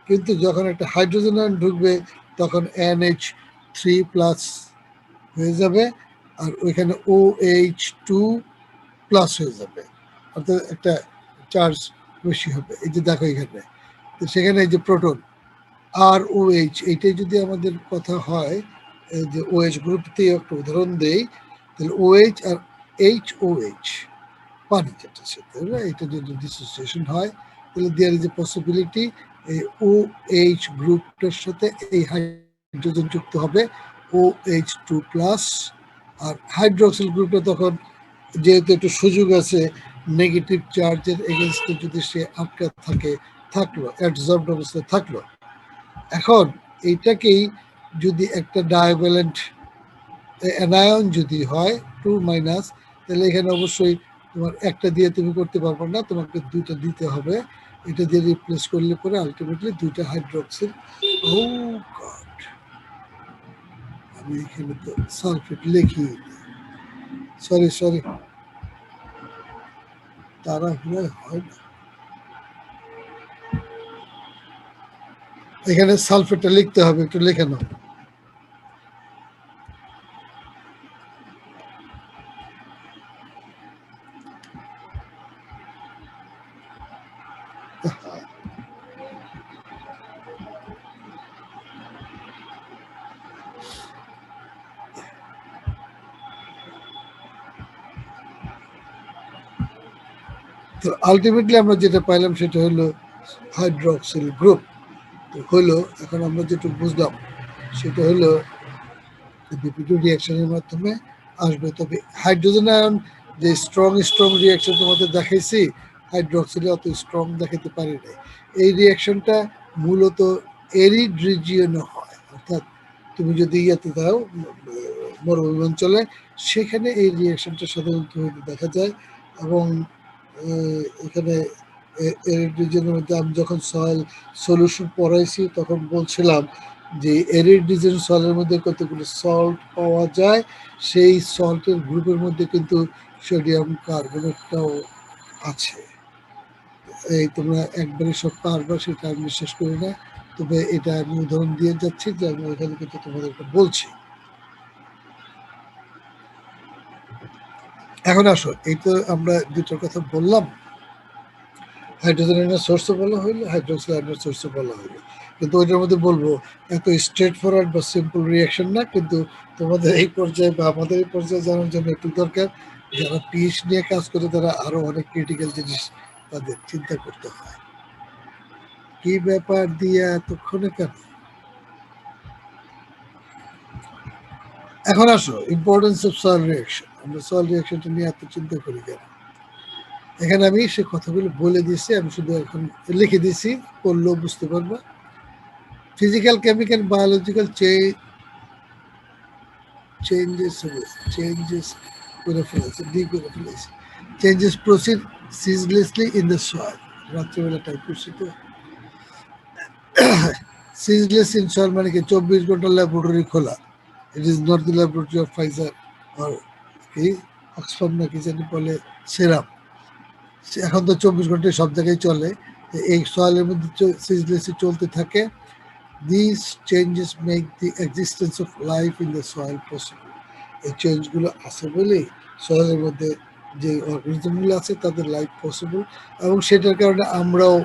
কিন্তু যখন একটা হাইড্রোজেন আয়ন ঢুকবে তখন NH3+ হয়ে যাবে, আর ওইখানে OH2+ হয়ে যাবে, অর্থাৎ একটা চার্জ বেশি হবে। এই যে দেখো এখানে, তো সেখানে এই যে প্রোটন আর OH, এইটাই যদি আমাদের কথা হয়, এই যে OH গ্রুপতে একটা উদাহরণ দেই, তাহলে OH আর HOH পানি যেটা সাথে এটা যদি ডিসোসিয়েশন হয়, তাহলে দেয়ার ইজ এ পসিবিলিটি এই OH গ্রুপটার সাথে এই হাইড্রোজেন যুক্ত হবে OH2+, আর হাইড্রোক্সিল গ্রুপটা তখন যেহেতু একটু সুযোগ আছে নেগেটিভ চার্জের এগেনস্টে যদি সে আটকা থাকে, থাকলো অ্যাবজর্বড অবস্থায় থাকলো। এখন এইটাকেই যদি একটা ডায়াভ্যালেন্ট অ্যানায়ন যদি হয় 2-, তাহলে এখানে অবশ্যই তোমার একটা দিয়ে তুমি করতে পারবে না, তোমাকে দুইটা দিতে হবে। এটা দিয়ে রিপ্লেস করলে পরে আলটিমেটলি দুইটা হাইড্রোক্সিল। ও গড, আমি এখানে তো সালফেট লিখি, সরি তারা হলে হয় না, এখানে সালফেটটা লিখতে হবে, একটু লিখে নাও। তো আলটিমেটলি আমরা যেটা পাইলাম সেটা হলো হাইড্রক্সিল গ্রুপ। তো হলো এখন আমরা যেটা বুঝলাম সেটা হলো বিপিডি রিয়াকশনের মাধ্যমে আসবে। তবে হাইড্রোজেন আয়ন যে স্ট্রং রিয়াকশন তোমাদের দেখাইছি, হাইড্রক্সিলে অত স্ট্রং দেখাতে পারি নাই। এই রিয়াকশনটা মূলত এরিড রিজিয়নে হয়, অর্থাৎ তুমি যদি ইয়াতে দাও মরুভূমি অঞ্চলে, সেখানে এই রিয়াকশনটা সাধারণত দেখা যায়। এবং এখানে এরিড রিজিয়নের মধ্যে আমি যখন সয়েল সলিউশন পড়াইছি তখন বলছিলাম যে এরিড রিজিয়ন সয়েলের মধ্যে কতগুলো সল্ট পাওয়া যায়, সেই সল্টের গ্রুপের মধ্যে কিন্তু সোডিয়াম কার্বনেটটাও আছে। এই তোমরা একবারে সব পারবা সেটা আমি বিশ্বাস করি না, তবে এটা আমি উদাহরণ দিয়ে যাচ্ছি যে আমি ওইখানে কিন্তু তোমাদেরকে বলছি। এখন আসো, এই তো আমরা দুটোর কথা বললাম, হাইড্রোজেন আয়নের সোর্সও বলা হইলো, হাইড্রোক্সিল আয়নের সোর্সও বলা হইলো, কিন্তু ওইটার মধ্যে বলবো এত স্ট্রেট ফরওয়ার্ড বা সিম্পল রিয়াকশন না। কিন্তু তোমাদের এই পর্যায়ে বা আমাদের এই পর্যায়ে জানার জন্য একটু দরকার, যারা পিএইচ নিয়ে কাজ করে তারা আরো অনেক ক্রিটিক্যাল জিনিস তাদের চিন্তা করতে হয়। কি ব্যাপার দিয়ে এতক্ষণে কেন? এখন আসো ইম্পর্টেন্স অফ সয়েল রিয়াকশন। আমরা সয়েল রিয়াকশনটা নিয়ে এত চিন্তা করি কেন? এখানে আমি সে কথাগুলো বলে দিয়েছি, আমি শুধু এখন লিখে দিয়েছি, পড়লেও বুঝতে পারবো। Physical, chemical, biological changes proceed ceaselessly in the soil. রাত্রিবেলা টাইপ করছি তো। Ceaseless in soil মানে কি 24 ঘন্টা ল্যাবরেটরি খোলা। It is not the laboratory of Pfizer or কি অক্সফোর্ড না কি জানি বলে সেরাম। এখন তো 24 ঘন্টায় সব জায়গায় চলে। এই সয়েলের মধ্যে সিজলেসলি চলতে থাকে। These changes make the existence of life in the soil possible. এই চেঞ্জগুলো আছে বলেই সয়েলের মধ্যে যে অর্গানিজমগুলো আছে তাদের লাইফ পসিবল, এবং সেটার কারণে আমরাও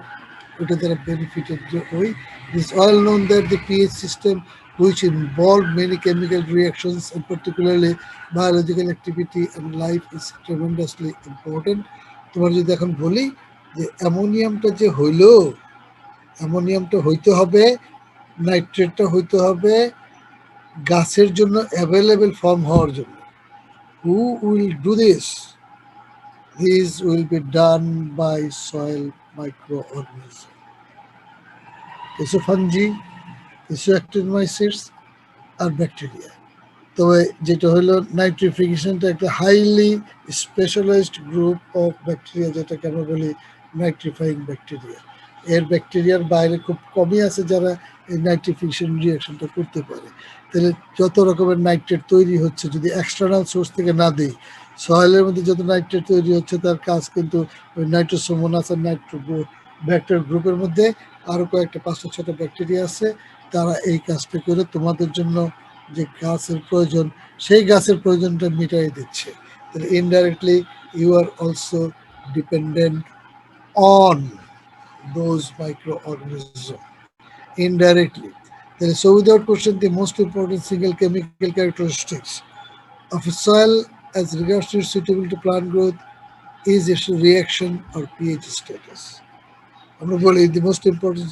ওটা দ্বারা বেনিফিটেড হই। It's well known that the pH system, which involve many chemical reactions and particularly biological activity and life, is tremendously important. তোমার যদি এখন বলি যে অ্যামোনিয়ামটা যে হইলো, অ্যামোনিয়ামটা হইতে হবে, নাইট্রেটটা হইতে হবে গাছের জন্য অ্যাভেলেবেল ফর্ম হওয়ার জন্য। Who will do this? This will be done by soil microorganisms. কিছু ফাঞ্জি, কিছু অ্যাক্টিনোমাইসিডস আর ব্যাকটেরিয়া। তবে যেটা হলো নাইট্রিফিকেশনটা একটা highly specialised group of bacteria, যেটাকে আমরা বলি নাইট্রিফাইং ব্যাকটেরিয়া। এর ব্যাকটেরিয়ার বাইরে খুব কমই আছে যারা এই নাইট্রিফিকেশন রিয়াকশনটা করতে পারে। তাহলে যত রকমের নাইট্রেট তৈরি হচ্ছে যদি এক্সটার্নাল সোর্স থেকে না দিই, সয়েলের মধ্যে যত নাইট্রেট তৈরি হচ্ছে তার কাজ কিন্তু ওই নাইট্রোসোমোনাস আর ব্যাকটেরিয়া গ্রুপের মধ্যে আরও কয়েকটা 5-6টা ব্যাকটেরিয়া আছে, তারা এই কাজটা করে তোমাদের জন্য যে গাছের প্রয়োজন সেই গাছের প্রয়োজনটা মিটাই দিচ্ছে। তাহলে indirectly you are also dependent on those microorganisms indirectly. So without question, the most important single chemical characteristics of a soil as regards to its suitability to plant growth is its reaction or pH status. আমরা বলি the most important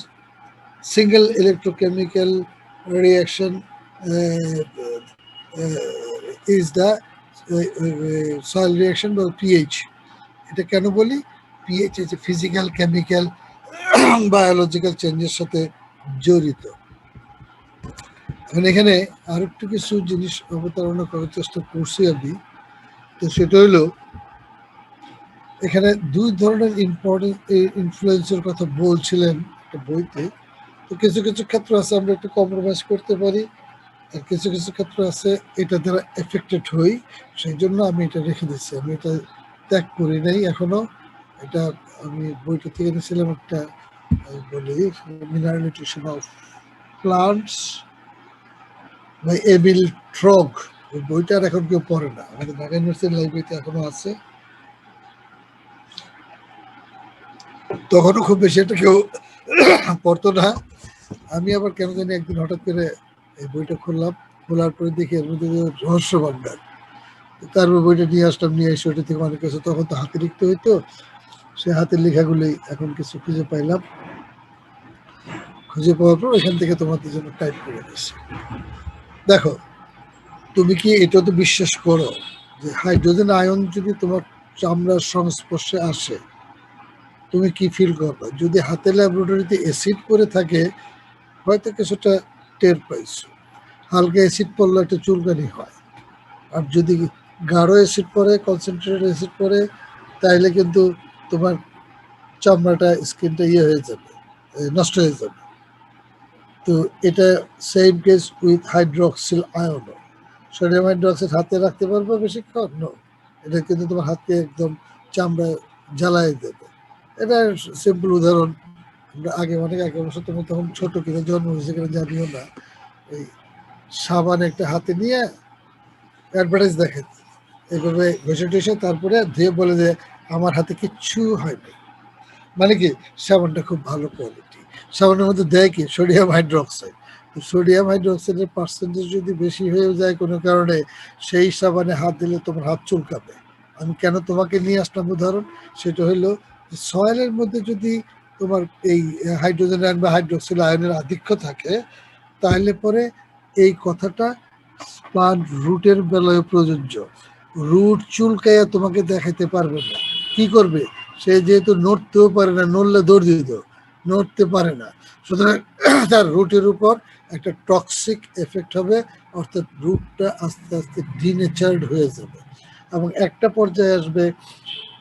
single electrochemical reaction is the soil reaction বা pH. এটা কেন বলি? pH is a physical, chemical, biological চেঞ্জের সাথে জড়িত। এখন এখানে আর একটু কিছু জিনিস অবতারণা করার চেষ্টা করছি আমি। তো সেটা হলো এখানে দুই ধরনের ইম্পর্টেন্ট ইনফ্লুয়েন্সের কথা বলছিলেন একটা বইতে। তো কিছু কিছু ক্ষেত্র আছে আমরা একটু কম্প্রোমাইজ করতে পারি, আর কিছু কিছু ক্ষেত্র আছে এটা দ্বারা এফেক্টেড হই, সেই জন্য আমি এটা রেখে দিচ্ছি। আমি এটা ত্যাগ করি নাই এখনো। এটা আমি বইটা থেকে নিয়েছিলাম একটা, বলি mineral nutrition of plants by Emil Truog. ওই বইটা আর এখন কেউ পড়ে না, আমাদের ঢাকা ইউনিভার্সিটির লাইব্রেরিতে এখনো আছে। তখনও খুব বেশি একটা কেউ পড়তো না। আমি আবার কেন জানি একদিন হঠাৎ করে এই বইটা খুললাম, খোলার পরে দেখি এর মধ্যে রহস্য ভাণ্ডার। তারপর বইটা নিয়ে আসলাম, নিয়ে এসে ওইটা থেকে অনেক কিছু, তখন তো হাতে লিখতে হইতো, সে হাতের লেখাগুলি এখন কিছু খুঁজে পাইলাম, খুঁজে পাওয়ার পর এখান থেকে তোমাদের জন্য টাইপ করে দিচ্ছি। দেখো, তুমি কি এটা তো বিশ্বাস করো যে হাইড্রোজেন আয়ন যদি তোমার চামড়ার সংস্পর্শে আসে তুমি কি ফিল করবে? যদি হাতে ল্যাবরেটরিতে অ্যাসিড পরে থাকে হয়তো কিছুটা টের পাইছো, হালকা অ্যাসিড পড়লে একটা চুলকানি হয়। আর যদি গাঢ় অ্যাসিড পরে, কনসেন্ট্রেটেড অ্যাসিড পরে, তাইলে কিন্তু তোমার চামড়াটা স্কিনটা হয়ে যাবে, নষ্ট হয়ে যাবে। তো এটা same case with hydroxyl ion. Sodium hydroxide হাতে রাখতে পারবে বেশিক্ষণ? নো, এটা কিন্তু তোমার হাতকে একদম চামড়া জ্বালাই দেবে। এটা সিম্পল উদাহরণ। আমরা আগে অনেক আগে অবশ্য তুমি তখন ছোট কিনা জন্ম হয়েছে কিনা জানিও না, এই সাবান একটা হাতে নিয়ে অ্যাডভার্টাইজ দেখে এইভাবে ঘষে টসে তারপরে ধুয়ে বলে যে আমার হাতে কিচ্ছু হয়নি। মানে কি সাবানটা খুব ভালো কোয়ালিটি। সাবানের মধ্যে দেয় কি সোডিয়াম হাইড্রোক্সাইড। সোডিয়াম হাইড্রোক্সাইডের পার্সেন্টেজ যদি বেশি হয়ে যায় কোনো কারণে সেই সাবানে হাত দিলে তোমার হাত চুলকাবে। আমি কেন তোমাকে নিয়ে আসলাম উদাহরণ, সেটা হলো সয়েলের মধ্যে যদি তোমার এই হাইড্রোজেন আয়ন বা হাইড্রোক্সিল আয়নের আধিক্য থাকে তাহলে পরে এই কথাটা প্লান্ট রুটের বেলায় প্রযোজ্য। রুট চুলকাইয়া তোমাকে দেখাইতে পারবে না। কি করবে? সে যেহেতু নড়তেও পারে না, নড়লে দৌড় দিত, নড়তে পারে না, সুতরাং তার রুটের উপর একটা টক্সিক এফেক্ট হবে, অর্থাৎ রুটটা আস্তে আস্তে ডিনেচার্ড হয়ে যাবে এবং একটা পর্যায়ে আসবে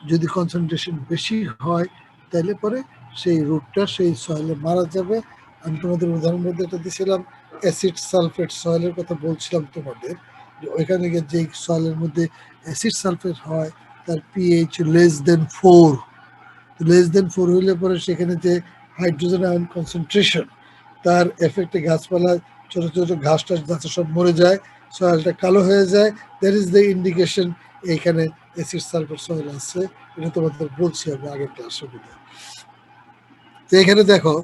যদি কনসেন্ট্রেশন বেশি হয় তাহলে পরে সেই রুটটা সেই সয়েলে মারা যাবে। আমি তোমাদের উদাহরণ মধ্যে এটা দিয়েছিলাম অ্যাসিড সালফেট সয়েলের কথা বলছিলাম তোমাদের, যে ওইখানে গিয়ে যেই সয়েলের মধ্যে অ্যাসিড সালফেট হয় তার পিএইচ <4, <4 হইলে পরে সেখানে যে হাইড্রোজেন আয়ন কনসেন্ট্রেশন তার এফেক্টে গাছপালা ছোট ছোট ঘাস টাস গাছে সব মরে যায়, সয়েলটা কালো হয়ে যায়। দ্যাট ইজ দ্য ইন্ডিকেশন এইখানে অ্যাসিড সালফেট সয়েল আছে। এটা তোমাদের বলছি আমি আগের ক্লাসের মধ্যে। তো এখানে দেখো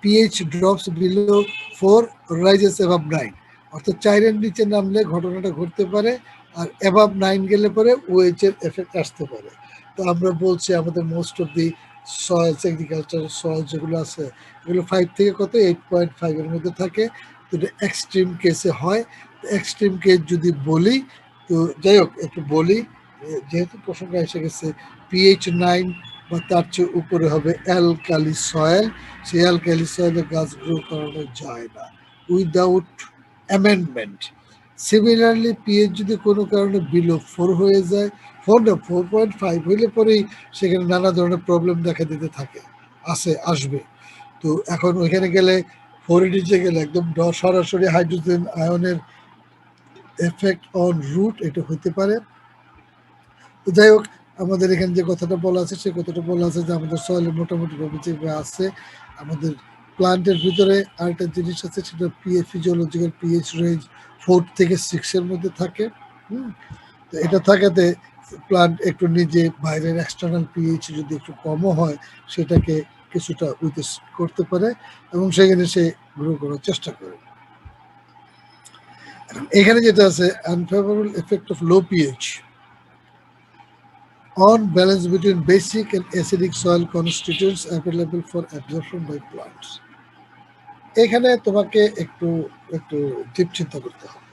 pH drops below 4 rises above 9, অর্থাৎ 4-এর নিচে নামলে ঘটনাটা ঘটতে পারে, আর অ্যাবাভ 9 গেলে পরে ওএইচ এর এফেক্ট আসতে পারে। তো আমরা বলছি আমাদের most of the soil's, agriculture soil যেগুলো আছে এগুলো 5 থেকে কত 8.5 এর মধ্যে থাকে। তো এটা এক্সট্রিম কেসে হয়। এক্সট্রিম কেস যদি বলি, তো যাই হোক একটু বলি, যেহেতু প্রসঙ্গ এসে গেছে, পিএইচ 9 বা তার চেয়ে উপরে হবে অ্যালকালি সয়েল। সেই অ্যালকালি সয়েলে গাছ গ্রো করানো যায় না উইদাউট অ্যামেন্ডমেন্ট। সিমিলারলি পিএইচ যদি কোনো কারণে বিলো 4 হয়ে যায়, 4.5 হইলে পরেই সেখানে নানা ধরনের প্রবলেম দেখা দিতে থাকে, আসবে। তো এখন ওইখানে গেলে 4-এর নিচে গেলে একদম সরাসরি হাইড্রোজেন আয়নের এফেক্ট অন রুট এটা হতে পারে। তো যাই হোক, আমাদের এখানে যে কথাটা বলা আছে সে কথাটা বলা আছে যে আমাদের সয়েলে মোটামুটি ভাবে যেভাবে আছে, আমাদের প্লান্টের ভিতরে আরেকটা জিনিস আছে, সেটা ফিজিওলজিক্যাল পিএইচ রেঞ্জ 4 থেকে 6 এর মধ্যে থাকে। তো এটা থাকাতে প্লান্ট একটু নিজে বাইরের এক্সটার্নাল পিএইচ যদি একটু কমও হয় সেটাকে কিছুটা উইথস্ট করতে পারে এবং সেখানে সে গ্রো করার চেষ্টা করে। এখানে যেটা আছে unfavourable effect of low pH on balance between basic and acidic soil constituents available for absorption by plants. এখানে তোমাকে একটু একটু ডিপ চিন্তা করতে হবে।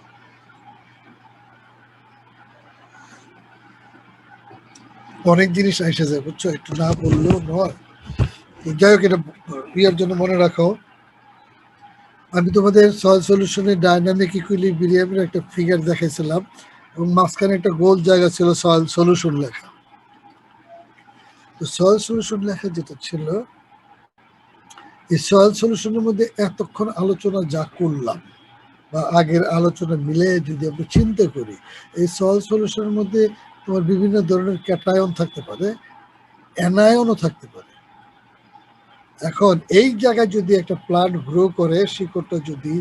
অনেক জিনিস এসে যায় বুঝছো, একটু না বললেও নয়। যাই হোক, এটা ইয়ার জন্য মনে রাখো, আমি তোমাদের সয়েল সলিউশনের ডাইনামিক ইকুইলিব্রিয়ামের একটা ফিগার দেখাইছিলাম এবং মাঝখানে একটা গোল জায়গা ছিল সয়েল সলিউশন লেখা। তো সয়েল সলিউশন লেখা যেটা ছিল, এই সয়েল সলিউশনের মধ্যে এতক্ষণ আলোচনা যা করলাম বা আগের আলোচনা মিলে যদি আমরা চিন্তা করি, এই সয়েল সলিউশনের মধ্যে তোমার বিভিন্ন ধরনের ক্যাটায়ন থাকতে পারে, অ্যানায়নও থাকতে পারে। এখন এই জায়গায় যদি একটা প্লান্ট গ্রো করে, শিকড়টা যদি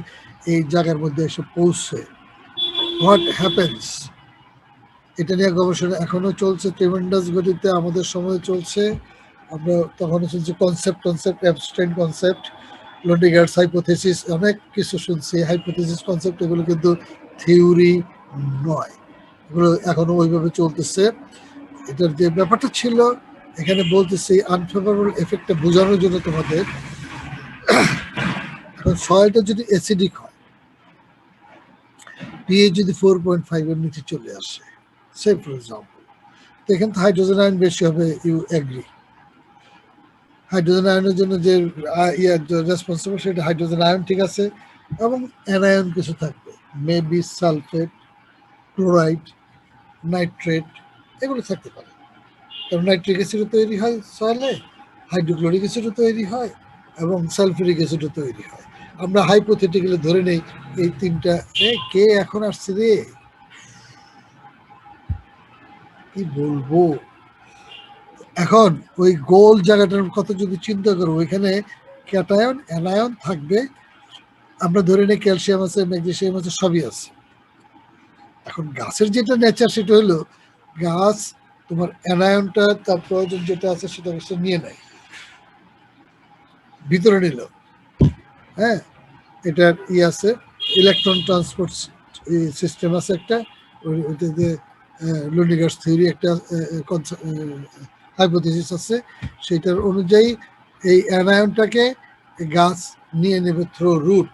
এই জায়গার মধ্যে এসে পৌঁছে, হোয়াট হ্যাপেন্স? এটা নিয়ে গবেষণা এখনো চলছে ট্রিমেন্ডাস গতিতে, আমাদের সময় চলছে। আমরা তখন শুনছি কনসেপ্ট অ্যাবস্ট্রেন্ট কনসেপ্ট, লোডিগার্স হাইপোথেসিস, অনেক কিছু শুনছি। হাইপোথেসিস কনসেপ্ট এগুলো কিন্তু থিওরি নয়, এগুলো এখনো ওইভাবে চলতেছে। এটার যে ব্যাপারটা ছিল, এখানে বলতেছি আনফেভারেবল এফেক্টটা বোঝানোর জন্য তোমাদের, এখন সয়েলটা যদি অ্যাসিডিক হয়, পিএইচ যদি 4.5 এর নিচে চলে আসে, সে ফর এক্সাম্পল, তো এখানে তো হাইড্রোজেন আয়ন বেশি হবে, ইউ এগ্রি। হাইড্রোজেন আয়নের জন্য যে রেসপন্সিবল সেটা হাইড্রোজেন আয়ন, ঠিক আছে, এবং অ্যানায়ন কিছু থাকবে, মেবি সালফেট, ক্লোরাইড, নাইট্রেট, এগুলো থাকতে পারে। কারণ নাইট্রিক অ্যাসিডও তৈরি হয় সয়েলে, হাইড্রোক্লোরিক অ্যাসিডও তৈরি হয়, এবং সালফিউরিক অ্যাসিডও তৈরি হয়। আমরা হাইপোথেটিক্যালি ধরে নেই এই তিনটা। কে এখন আসছে রে, কি বলবো। এখন ওই গোল জায়গাটার কথা যদি চিন্তা করো, ওইখানে ক্যাটায়ন অ্যানায়ন থাকবে। আমরা ধরে নেই ক্যালসিয়াম আছে, ম্যাগনেসিয়াম আছে, সবই আছে। এখন গাছের যেটা নেচার সেটা হলো গাছ তোমার অ্যানায়নটা তার প্রয়োজন যেটা আছে সেটা সে নিয়ে নেয়, ভিতরে নিল। হ্যাঁ, এটার আছে, ইলেকট্রন ট্রান্সপোর্ট সিস্টেম আছে একটা, ওইটা যে লুনিগার্স থিওরি একটা হাইপোথিসিস আছে, সেটার অনুযায়ী এই অ্যানায়নটাকে গাছ নিয়ে নেবে থ্রু রুট।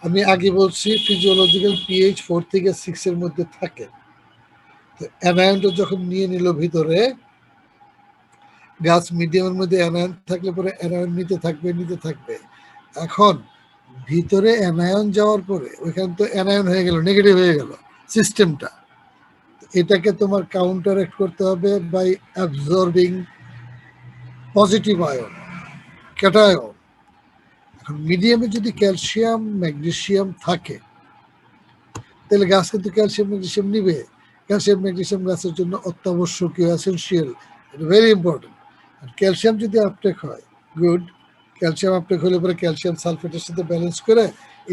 আমি আগে বলছি ফিজিওলজিক্যাল পিএইচ 4 থেকে 6 এর মধ্যে থাকে। তো অ্যানায়নটা যখন নিয়ে নিল ভিতরে, গাছ মিডিয়ামের মধ্যে অ্যানায়ন থাকলে পরে অ্যানায়ন নিতে থাকবে। এখন ভিতরে অ্যানায়ন যাওয়ার পরে ওইখানে তো অ্যানায়ন হয়ে গেল, নেগেটিভ হয়ে গেল সিস্টেমটা। এটাকে তোমার কাউন্টারেক্ট করতে হবে by absorbing positive ion, cation. এখন মিডিয়ামে যদি ক্যালসিয়াম ম্যাগনেসিয়াম থাকে, তাহলে গাছ কিন্তু ক্যালসিয়াম ম্যাগনেসিয়াম নিবে। ক্যালসিয়াম ম্যাগনেসিয়াম গাছের জন্য অত্যাবশ্যকীয়, এসেনশিয়াল, ভেরি ইম্পর্টেন্ট। আর ক্যালসিয়াম যদি আপটেক হয়, গুড। ক্যালসিয়াম আপটেক হলে পরে ক্যালসিয়াম সালফেটের সাথে ব্যালেন্স করে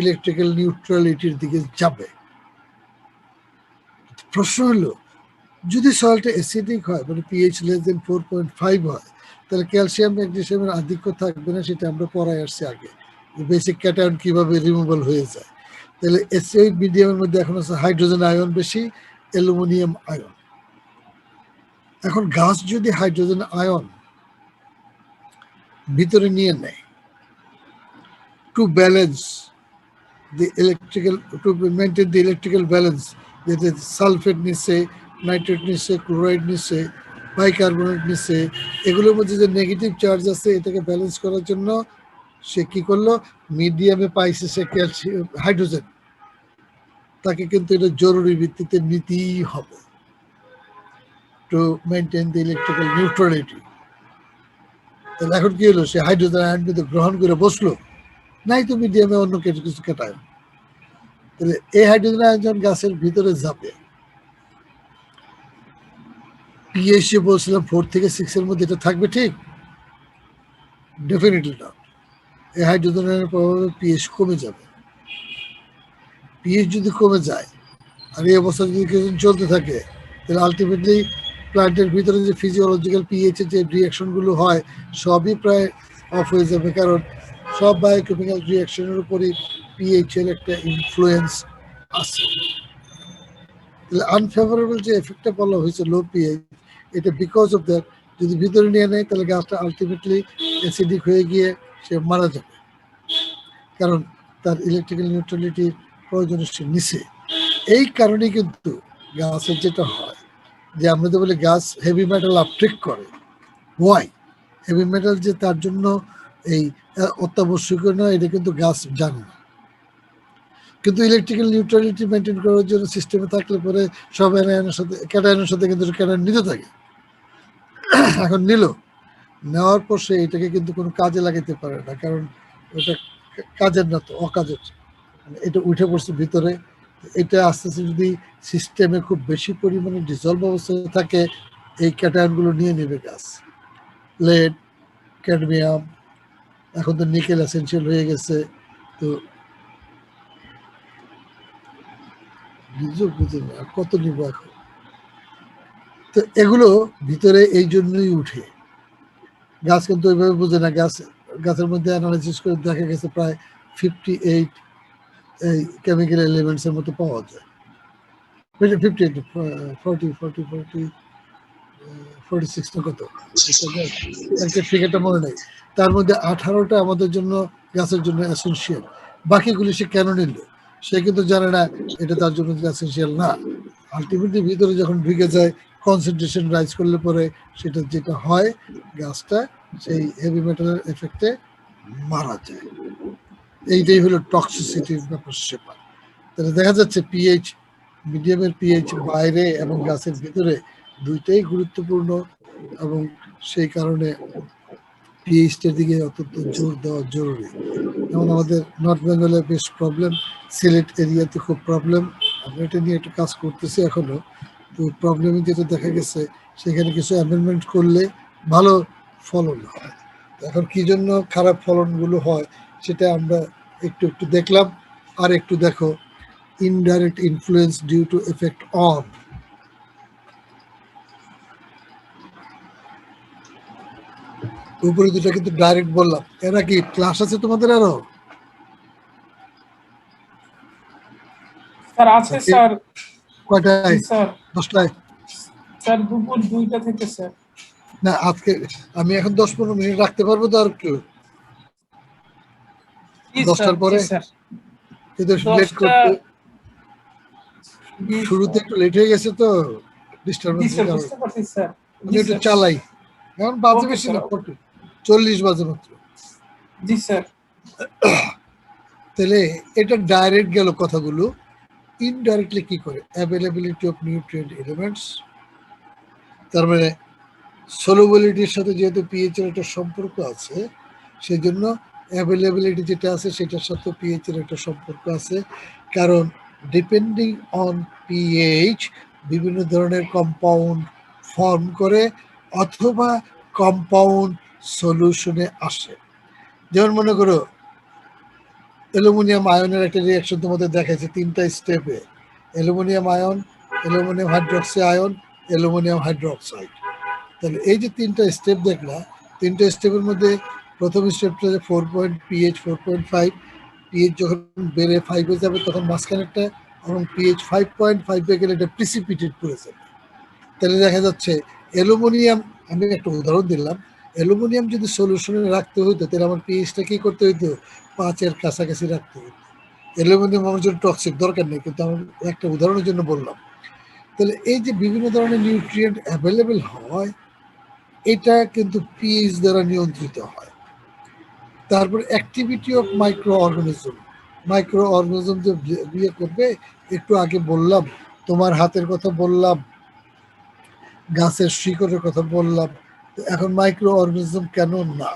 ইলেকট্রিক্যাল নিউট্রালিটির দিকে যাবে। প্রশ্ন হলো, যদি সয়েলটা অ্যাসিডিক হয়, মানে পিএইচ লেস দেন 4.5 হয়, তাহলে ক্যালসিয়াম ম্যাগনেসিয়ামের আধিক্য থাকবে না, সেটা আমরা পড়ায় আসছি আগে, বেসিক ক্যাটায়ন কিভাবে রিমুভাল হয়ে যায়। তাহলে অ্যাসিড মিডিয়ামের মধ্যে এখন আছে হাইড্রোজেন আয়ন বেশি, অ্যালুমিনিয়াম আয়ন। এখন গাছ যদি হাইড্রোজেন আয়ন ভিতরে নিয়ে নেয় to balance the electrical, to maintain the electrical balance, যেটা সালফেট নিচ্ছে, নাইট্রেট নিচ্ছে, ক্লোরাইড নিচ্ছে, বাইকার্বনেট নিচ্ছে, এগুলোর মধ্যে যে নেগেটিভ চার্জ আছে এটাকে ব্যালেন্স করার জন্য সে কি করলো, মিডিয়ামে পাইছে সে ক্যালসিয়াম হাইড্রোজেন, তাকে কিন্তু এটা জরুরি ভিত্তিতে নিতেই হবে to maintain the electrical neutrality. তাহলে এখন কি হলো, সে হাইড্রোজেন আয়ন কিন্তু গ্রহণ করে বসলো, নাই তো মিডিয়ামে অন্য কিছু ক্যাটায়ন। তাহলে এই হাইড্রোজেন আয়ন যখন গাছের ভিতরে যাবে, পিএইচ বলছিলাম 4 থেকে 6 এর মধ্যে এটা থাকবে, ঠিক? ডেফিনেটলি না। এই হাইড্রোজেন আয়নের প্রভাবে পিএইচ কমে যাবে। পিএইচ যদি কমে যায় আর এই অবস্থা যদি কিছুদিন চলতে থাকে, তাহলে আলটিমেটলি প্ল্যান্টের ভিতরে যে ফিজিওলজিক্যাল পিএইচ এর যে রিয়াকশনগুলো হয় সবই প্রায় অফ হয়ে যাবে, কারণ সব বায়োকেমিক্যাল রিয়াকশনের উপরই পিএইচ এর একটা ইনফ্লুয়েন্স আছে। তাহলে আনফেভারেবল যে এফেক্টটা বলা হয়েছে লো পিএইচ, এটা বিকজ অফ দ্যাট। যদি ভিতরে নিয়ে নেয় তাহলে গাছটা আলটিমেটলি অ্যাসিডিক হয়ে গিয়ে সে মারা যাবে, কারণ তার ইলেকট্রিক্যাল নিউট্রালিটির প্রয়োজন সে নিছে। এই কারণে কিন্তু গাছের যেটা হয় যে আমরা তো বলি গাছ হেভি মেটাল আপটেক করে। ওয়াই? হেভি মেটাল যে তার জন্য এই অত্যাবশ্যকীয় নয়, এটা কিন্তু গাছ জানে না। কিন্তু ইলেকট্রিক্যাল নিউট্রালিটি মেনটেন করার জন্য সিস্টেমে থাকলে পরে সব অ্যানায়নের সাথে ক্যাটায়নের সাথে কিন্তু ক্যাটায়ন নিতে থাকে। এখন নেওয়ার পর সে এটাকে কিন্তু কোনো কাজে লাগাতে পারে না, কারণ এটা কাজের না, তো অকাজের। এটা উঠে পড়ছে ভিতরে। এটা আস্তে আস্তে যদি সিস্টেমে খুব বেশি পরিমাণে ডিজলভ অবস্থায় থাকে, এই ক্যাটায়নগুলো নিয়ে নেবে গাছ। লেড, ক্যাডমিয়াম, এখন তো নিকেল এসেনশিয়াল হয়ে গেছে, তো কত নিব এখন। তো এগুলো ভিতরে এই জন্যই উঠে। গাছ কিন্তু ওইভাবে বোঝে না। গাছের মধ্যে অ্যানালাইসিস করে দেখা গেছে প্রায় 58 এই কেমিক্যাল এলিমেন্টস এর মতো পাওয়া যায়। 58, 40, 46 না কত একটা ফিগারটা মনে নেই, তার মধ্যে 18টা আমাদের জন্য গাছের জন্য এসেনশিয়াল, বাকিগুলি সে কেন নিল সে কিন্তু জানে না এটা তার জন্য এসেনশিয়াল না। আলটিমেটলি ভিতরে যখন ঢুকে যায় কনসেন্ট্রেশন রাইজ করলে পরে সেটা যেটা হয় গাছটা সেই হেভি মেটালের এফেক্টে মারা যায়। এইটাই হলো টক্সিসিটির ব্যাপার সেপার। তাহলে দেখা যাচ্ছে পিএইচ, মিডিয়ামের পিএইচ বাইরে এবং গাছের ভিতরে দুইটাই গুরুত্বপূর্ণ, এবং সেই কারণে পিএইচটার দিকে অত্যন্ত জোর দেওয়া জরুরি। যেমন আমাদের নর্থ বেঙ্গলে বেশ প্রবলেম, সিলেট এরিয়াতে খুব প্রবলেম, আমরা এটা নিয়ে একটু কাজ করতেছি এখনো। তো প্রবলেমে যেটা দেখা গেছে সেখানে কিছু অ্যামেন্ডমেন্ট করলে ভালো ফলন হয়। এখন কি জন্য খারাপ ফলনগুলো হয় সেটা আমরা একটু একটু দেখলাম। আর একটু দেখো indirect influence due to effect on. উপরে দুটা কিন্তু ডাইরেক্ট বললাম। এরা কি ক্লাস আছে তোমাদের আরো? স্যার আছে স্যার। কয়টায়? স্যার 10টায়? স্যার দুপুর 2টা থেকে স্যার। না আজকে আমি এখন 10-15 মিনিট রাখতে পারবো তো আর একটু? 10টার পরে কিন্তু লেট করতে শুরুতে একটু লেট হয়ে গেছে তো ডিস্টারবেন্সের কারণে আমি একটু চালাই। এখন বাজে বেশি না, 40 বাজে মাত্র। জি স্যার। তাহলে এটা ডাইরেক্ট গেল কথাগুলো। ইনডাইরেক্টলি কি করে? অ্যাভেলেবিলিটি অফ নিউট্রিয়েন্ট এলিমেন্টস, তার মানে সলুবিলিটির সাথে যেহেতু পিএইচ এর একটা সম্পর্ক আছে সেই জন্য অ্যাভেলেবিলিটি যেটা আছে সেটার সাথে পিএইচ এর একটা সম্পর্ক আছে। কারণ ডিপেন্ডিং অন পিএইচ বিভিন্ন ধরনের কম্পাউন্ড ফর্ম করে অথবা কম্পাউন্ড সলিউশনে আসে। যেমন মনে করো অ্যালুমিনিয়াম আয়নের একটা রিয়াকশন তোমাদের দেখাইছে 3টা স্টেপে, aluminium ion, aluminium hydroxy ion, aluminium hydroxide. তাহলে এই যে 3টা স্টেপ দেখলা, 3টা স্টেপের মধ্যে প্রথম স্টেপটা 4 পিএইচ 4.5, পিএইচ যখন বেড়ে 5 এ যাবে তখন মাঝখানেরটা, এবং পিএইচ 5.5 এ গেলে এটা প্রিসিপিটেট করে যাবে। তাহলে দেখা যাচ্ছে অ্যালুমিনিয়াম, আমি একটা উদাহরণ দিলাম, অ্যালুমিনিয়াম যদি সলিউশনে রাখতে হইতো তাহলে আমার পিএইচটা কি করতে হইতো? 5-এর কাছাকাছি রাখতে হইতো। অ্যালুমিনিয়াম আমার জন্য টক্সিক, দরকার নেই, কিন্তু আমি একটা উদাহরণের জন্য বললাম। তাহলে এই যে বিভিন্ন ধরনের নিউট্রিয়েন্ট অ্যাভেলেবেল হয় এটা কিন্তু পিএইচ দ্বারা নিয়ন্ত্রিত হয়। তারপর activity of micro organism, micro organism যে বিয়ে করবে, একটু আগে বললাম, তোমার হাতের কথা বললাম, গাছের শিকড়ের কথা বললাম। এখন মাইক্রো অর্গানিজম কেন না?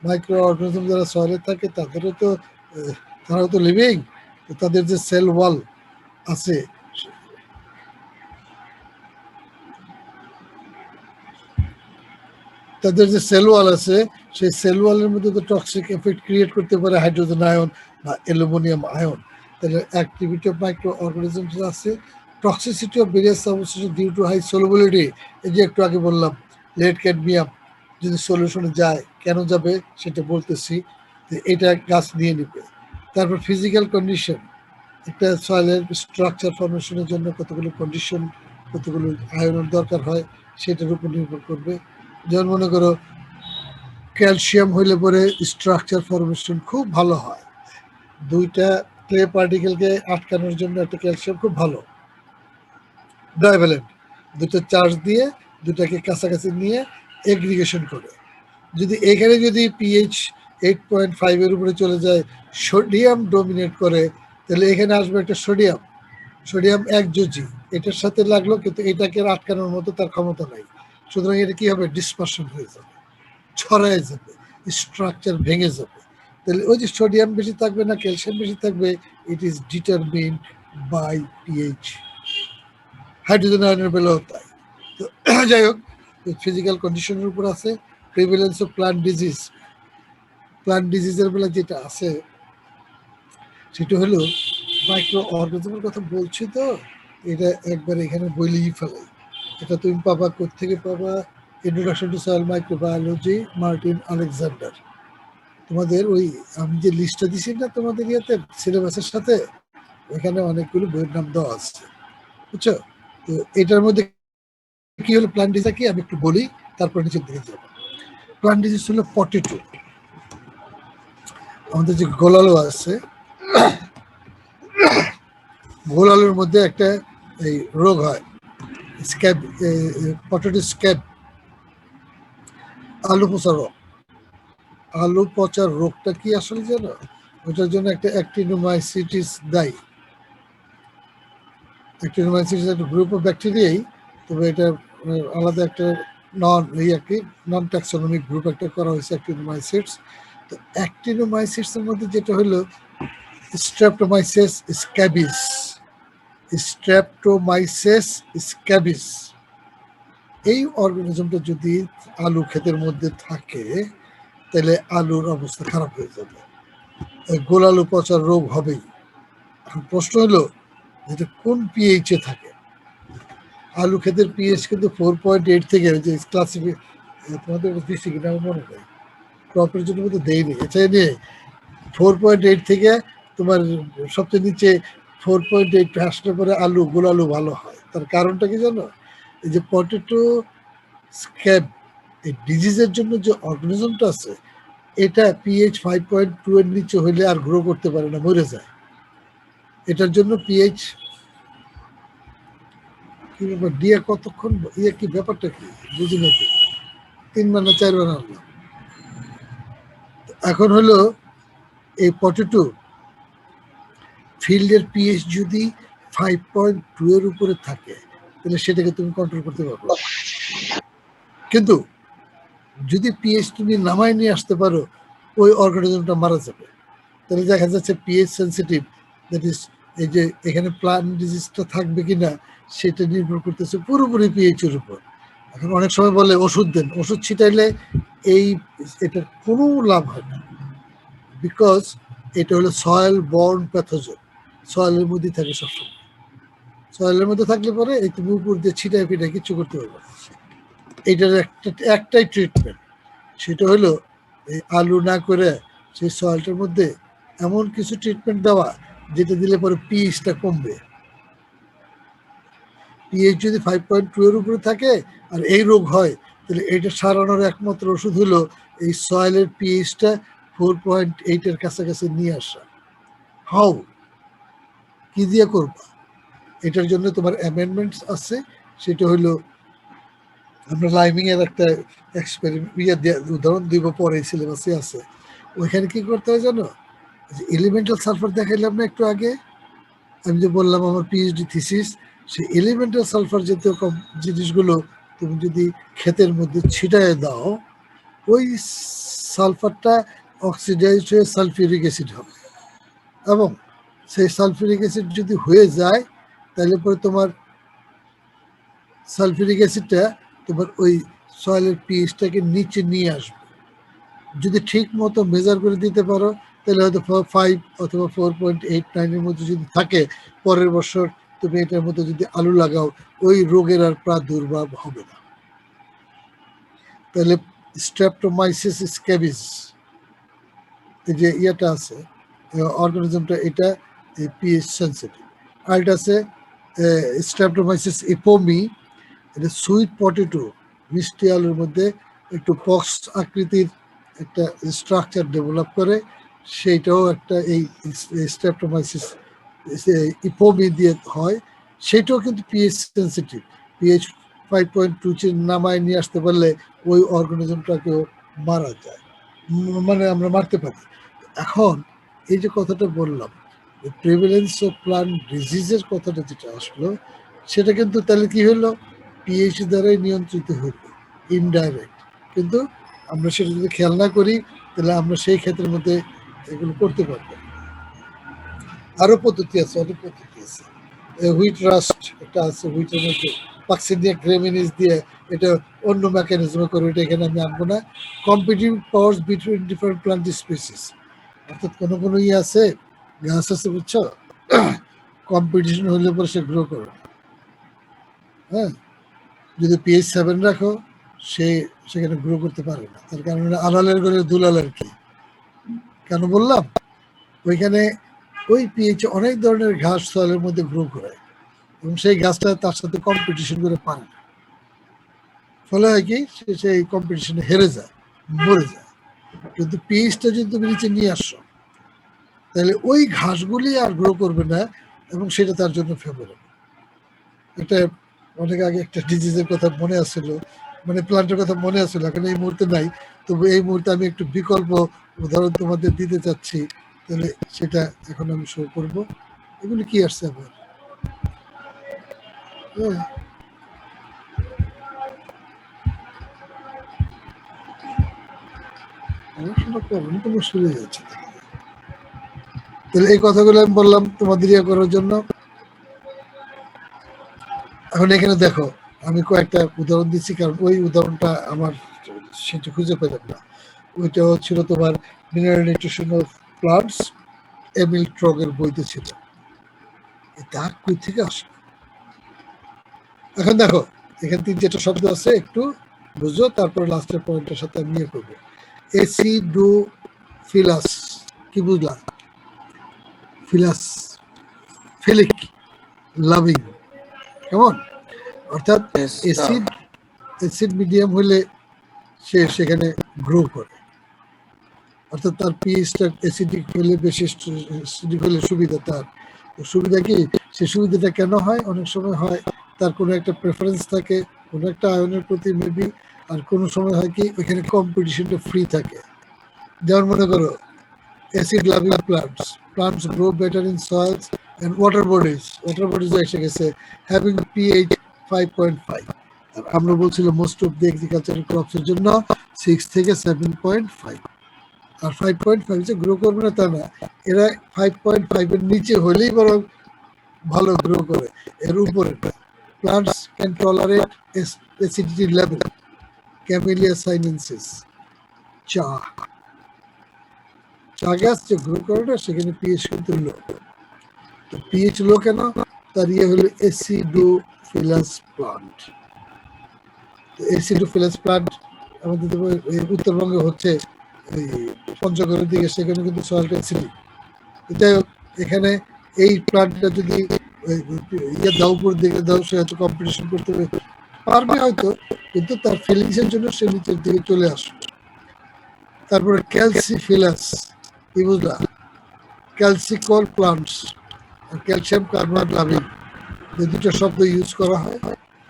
মাইক্রো অর্গানিজম যারা সয়েলে থাকে তাদেরও তো তারাও তো লিভিং, তাদের যে সেল ওয়াল আছে তাদের যে সেল ওয়াল আছে সেই সেল ওয়ালের মধ্যে তো টক্সিক এফেক্ট ক্রিয়েট করতে পারে হাইড্রোজেন আয়ন বা অ্যালুমিনিয়াম আয়ন। তাহলে অ্যাক্টিভিটি অফ মাইক্রো অর্গানিজমস আছে। Toxicity of various substance due to high solubility, এই যে একটু আগে বললাম লেড ক্যাডমিয়াম যদি সলিউশনে যায়, কেন যাবে সেটা বলতেছি, এটা গাছ নিয়ে নেবে। তারপর ফিজিক্যাল কন্ডিশন, একটা সয়েলের স্ট্রাকচার ফর্মেশনের জন্য কতগুলো কন্ডিশন, কতগুলো আয়নের দরকার হয় সেটার উপর নির্ভর করবে। যেমন মনে করো ক্যালসিয়াম হইলে পরে স্ট্রাকচার ফরমেশন খুব ভালো হয়। 2টা ক্লে পার্টিকেলকে আটকানোর জন্য একটা ক্যালসিয়াম খুব ভালো, ডাইভ্যালেন্ট, 2টা চার্জ দিয়ে 2টাকে কাছাকাছি নিয়ে এগ্রিগেশন করে। যদি এখানে যদি পিএইচ 8.5 এর উপরে চলে যায়, সোডিয়াম ডোমিনেট করে, তাহলে এখানে আসবে একটা সোডিয়াম, সোডিয়াম একযোজি, এটার সাথে লাগলো কিন্তু এটাকে আটকানোর মতো তার ক্ষমতা নাই। সুতরাং এটা কি হবে? ডিসপারশন হয়ে যাবে, ছড়ায় যাবে, স্ট্রাকচার ভেঙে যাবে। তাহলে ওই যে সোডিয়াম বেশি থাকবে না ক্যালসিয়াম বেশি থাকবে, it is determined by pH. Hydrogen আয়নের বেলাও তাই। তো যাই হোক, ফিজিক্যাল কন্ডিশনের উপর আছে। Prevalence of plant disease, plant ডিজিজের বেলা যেটা আছে সেটা হলো মাইক্রো অর্গানিজমের কথা বলছি, তো এটা একবার এখানে বলেই ফেলাই। এটা তুমি পাবা কোত্থেকে পাবা? Introduction to soil microbiology, Martin Alexander. তোমাদের ওই আমি যে লিস্টটা দিছি না তোমাদের ইয়েতে সিলেবাসের সাথে, এখানে অনেকগুলো বইয়ের নাম দেওয়া আছে, বুঝছো? তো এটার মধ্যে কি হলো প্ল্যান্ট ডিজিজ কি আমি একটু বলি, তারপর নিচের দিকে যাবো। প্ল্যান্ট ডিজিজ হলো পটেটো। আমাদের যে গোলালু আছে, গোলালুর মধ্যে একটা এই রোগ হয়, স্ক্যাব, পটেটো স্ক্যাব, আলু পচা রোগ। আলু পচার রোগটা কি আসলে জানো? ওটার জন্য একটা অ্যাক্টিনোমাইসিটিস দায়ী। অ্যাক্টিনোমাইসিটিস একটা গ্রুপ অফ ব্যাকটেরিয়াই, তবে এটা আলাদা একটা নন ট্যাক্সোনমিক গ্রুপ একটা করা হয়েছে অ্যাক্টিনোমাইসিটস। তো অ্যাক্টিনোমাইসিটস এর মধ্যে যেটা হলো স্ট্রেপ্টোমাইসিস স্ক্যাবিস। স্ট্রেপ্টোমাইসিস স্ক্যাবিস এই অর্গানিজমটা যদি আলু ক্ষেতের মধ্যে থাকে তাহলে আলুর অবস্থা খারাপ হয়ে যাবে, গোল আলু পচার রোগ হবেই। এখন প্রশ্ন হলো যেটা কোন পিএইচ এ থাকে। আলু ক্ষেতের পিএইচ কিন্তু 4.8 থেকে, যে ক্লাসিফিক তোমাদের দিচ্ছি কিনা আমার মনে নেই, ক্রপের জন্য কিন্তু দেয়নি, এটা নিয়ে 4.8 থেকে তোমার সবচেয়ে নিচে 4.8 আসলে পরে আলু, গোল আলু ভালো হয়। তার কারণটা কি জানো? এই যে পটেটো স্ক্যাব এই ডিজিজের জন্য যে অর্গানিজমটা আছে, এটা পিএইচ 5.2 এর নিচে হইলে আর গ্রো করতে পারে না, মরে যায়। এটার জন্য পিএইচ কি ব্যাপার, দিয়ে কতক্ষণ কি ব্যাপারটা কি বুঝি নাকি, 3 বার না 4 বার আনলাম। এখন হলো এই পটেটো ফিল্ডের পিএইচ যদি 5.2 এর উপরে থাকে তাহলে সেটাকে তুমি কন্ট্রোল করতে পারবে। কিন্তু যদি পিএইচ তুমি নামায় নিয়ে আসতে পারো, ওই অর্গানিজমটা মারা যাবে। তাহলে দেখা যাচ্ছে পিএইচ সেন্সিটিভ, দ্যাট ইজ এই যে এখানে প্লান্ট ডিজিজটা থাকবে কিনা সেটা নির্ভর করতেছে পুরোপুরি পিএইচ এর উপর। এখন অনেক সময় বলে ওষুধ দেন, ওষুধ ছিটাইলে এটার কোনো লাভ হয় না, বিকজ এটা হলো সয়েল বর্ন প্যাথোজেন, সয়েলের মধ্যে থাকে সবসময়। সয়েলের মধ্যে থাকলে পরে এই তুমি উপর দিয়ে ছিটাই ফিটাই কিছু করতে পারবে না। এটার একটাই ট্রিটমেন্ট, সেটা হলো এই আলু না করে সেই সয়েলটার মধ্যে এমন কিছু ট্রিটমেন্ট দেওয়া যেটা দিলে পরে পিএইচটা কমবে। পিএইচ যদি 5.2 এর উপরে থাকে আর এই রোগ হয়, তাহলে এটা সারানোর একমাত্র ওষুধ হলো এই সয়েলের পিএইচটা 4.8 এর কাছাকাছি নিয়ে আসা। হাউ, কি দিয়ে করবা? এটার জন্য তোমার অ্যামেন্ডমেন্টস আছে, সেটা হলো আমরা লাইমিং এর একটা উদাহরণ দিব পরে, সিলেবাসে আছে। ওইখানে কি করতে হয় জানো? এলিমেন্টাল সালফার দেখাইলাম না একটু আগে, আমি যে বললাম আমার পিএইচডি থিসিস, সেই এলিমেন্টাল সালফার জাতীয় জিনিসগুলো তুমি যদি ক্ষেতের মধ্যে ছিটায় দাও, ওই সালফারটা অক্সিডাইজড হয়ে সালফিউরিক অ্যাসিড হবে, এবং সেই সালফিউরিক অ্যাসিড যদি হয়ে যায় তাহলে পরে তোমার সালফিউরিক অ্যাসিডটা তোমার ওই সয়েলের পিএইচটাকে নিচে নিয়ে আসবে। যদি ঠিক মতো মেজার করে দিতে পারো তাহলে হয়তো 5 অথবা 4.89 এর মধ্যে যদি থাকে, পরের বছর তুমি এটার মধ্যে যদি আলু লাগাও ওই রোগের আর প্রাদুর্ভাব হবে না। তাহলে স্ট্রেপ্টোমাইসিস স্ক্যাবিস এই যে ইয়েটা আছে অর্গানিজমটা, এটা পিএইচ সেন্সিটিভ। আর এটা আছে স্ট্রেপ্টোমাইসিস ইপোমি, এটা সুইট পটেটো, মিষ্টি আলুর মধ্যে একটু পক্স আকৃতির একটা স্ট্রাকচার ডেভেলপ করে, সেইটাও একটা এই স্ট্রেপ্টোমাইসিস ইপোমি দিয়ে হয়। সেটাও কিন্তু পিএইচ সেন্সিটিভ, পিএইচ 5.2 নামায় নিয়ে আসতে পারলে ওই অর্গানিজমটাকেও মারা যায়, মানে আমরা মারতে পারি। এখন এই যে কথাটা বললাম, প্রিভ্যালেন্স অফ প্লান্ট ডিজিজের কথাটা যেটা আসলো, সেটা কিন্তু তাহলে কি হলো, পিএইচ দ্বারাই নিয়ন্ত্রিত হইল, ইনডাইরেক্ট। কিন্তু আমরা সেটা যদি খেয়াল না করি তাহলে আমরা সেই ক্ষেত্রের মধ্যে এগুলো করতে পারবো। আরো পদ্ধতি আছে, অনেক পদ্ধতি আছে। হুইট রাস্ট একটা আছে, হুইটের মধ্যে পাক্সিনিয়া গ্রেমিনিস দিয়ে, এটা অন্য মেকানিজমে করে, এটা এখানে আমি আনবো না। Competitive powers between different plant species, অর্থাৎ কোনো কোনো আছে গাছ আছে বুঝছো, কম্পিটিশন হলে পরে সে গ্রো করে। হ্যাঁ, যদি পিএইচ 7 রাখো সে সেখানে গ্রো করতে পারে না, তার কারণ আলালের ঘরে দুলালের কি। কেন বললাম? ওইখানে ওই পিএইচ অনেক ধরনের ঘাস সয়েলের মধ্যে গ্রো করে এবং সেই গাছটা তার সাথে কম্পিটিশন করে পারে না। ফলে হয় কি সে সেই কম্পিটিশনে হেরে যায়, মরে যায়। কিন্তু পিএইচটা যদি তুমি নিচে নিয়ে আসো, তাহলে ওই ঘাসগুলি আর গ্রো করবে না, এবং সেটা তার জন্য ফেভারেবল। এটা অনেক আগে একটা ডিজিজের কথা মনে আসছিল, মানে প্লান্টের কথা মনে আসছিল, এখন এই মুহূর্তে নাই। তবু এই মুহূর্তে আমি একটু বিকল্প উদাহরণ তোমাদের দিতে চাচ্ছি, তাহলে সেটা এখন আমি শো করব। এগুলি কি আসছে আবার? হ্যাঁ, পড়াশোনা করবেন তো মুশকিল হয়ে যাচ্ছে। তাহলে এই কথাগুলো আমি বললাম তোমাদের ইয়ে করার জন্য। এখন এখানে দেখো, আমি কয়েকটা উদাহরণ দিচ্ছি, কারণ ওই উদাহরণটা আমার সেটা খুঁজে পেলাম না। ওইটা ছিল তোমার mineral nutrition of plants, Emil ট্রগের বইতে ছিল। এটা কই থেকে আসে? এখন দেখো, এখানে 3-4টা শব্দ আছে, একটু বুঝো, তারপরে লাস্টের পয়েন্টের সাথে আমি ইয়ে করবো। এসিডোফিলাস, কি বুঝলা? ফিলাস, ফিলিক, লাভিং, কেমন? অর্থাৎ Yes, sir. Acid acid medium হলে সে সেখানে গ্রো করে, অর্থাৎ তার পিএইচটা অ্যাসিডিক হলে, বেশি অ্যাসিডিক হলে সুবিধা তার। সুবিধা কি? সে সুবিধাটা কেন হয়? অনেক সময় হয় তার কোনো একটা প্রেফারেন্স থাকে কোনো একটা আয়নের প্রতি মেবি, আর কোনো সময় হয় কি ওইখানে কম্পিটিশনটা ফ্রি থাকে। যেমন মনে করো acid loving plants grow better in soil's and water bodies এসে গেছে হ্যাভিং পিএইচ 5.5। আর আমরা বলছিলাম মোস্ট অফ দি এগ্রিকালচারাল ক্রপসের জন্য 6 থেকে 7.5। আর 5.5 যে গ্রো করবে না তা না, এরা 5.5-এর নিচে হলেই বরং ভালো গ্রো করে, এর উপরে plants can tolerate acidity level. Camellia sinensis, চা গাছ যে গ্রো করে না, সেখানে পিএইচ কিন্তু লো। তো পিএইচ লো কেন? তার ইয়ে হলো অ্যাসিডোফিলাস প্লান্ট। অ্যাসিডোফিলাস প্লান্ট আমাদের উত্তরবঙ্গে হচ্ছে এই পঞ্চগড়ের দিকে, সেখানে কিন্তু সয়েলটা অ্যাসিডিক। যাই হোক, এখানে এই প্লান্টটা যদি ইয়ে দাও, উপর দিকে দাও, সে হয়তো কম্পিটিশন করতে পারবে হয়তো, কিন্তু তার ফিলিংসের জন্য সে নিচের দিকে চলে আসবে। তারপরে ক্যালসিফিলাস, কি বুঝলা? ক্যালসিকল প্লান্টস, ক্যালসিয়াম কার্বনেট লাভিং, যে দুটো শব্দ ইউজ করা হয়।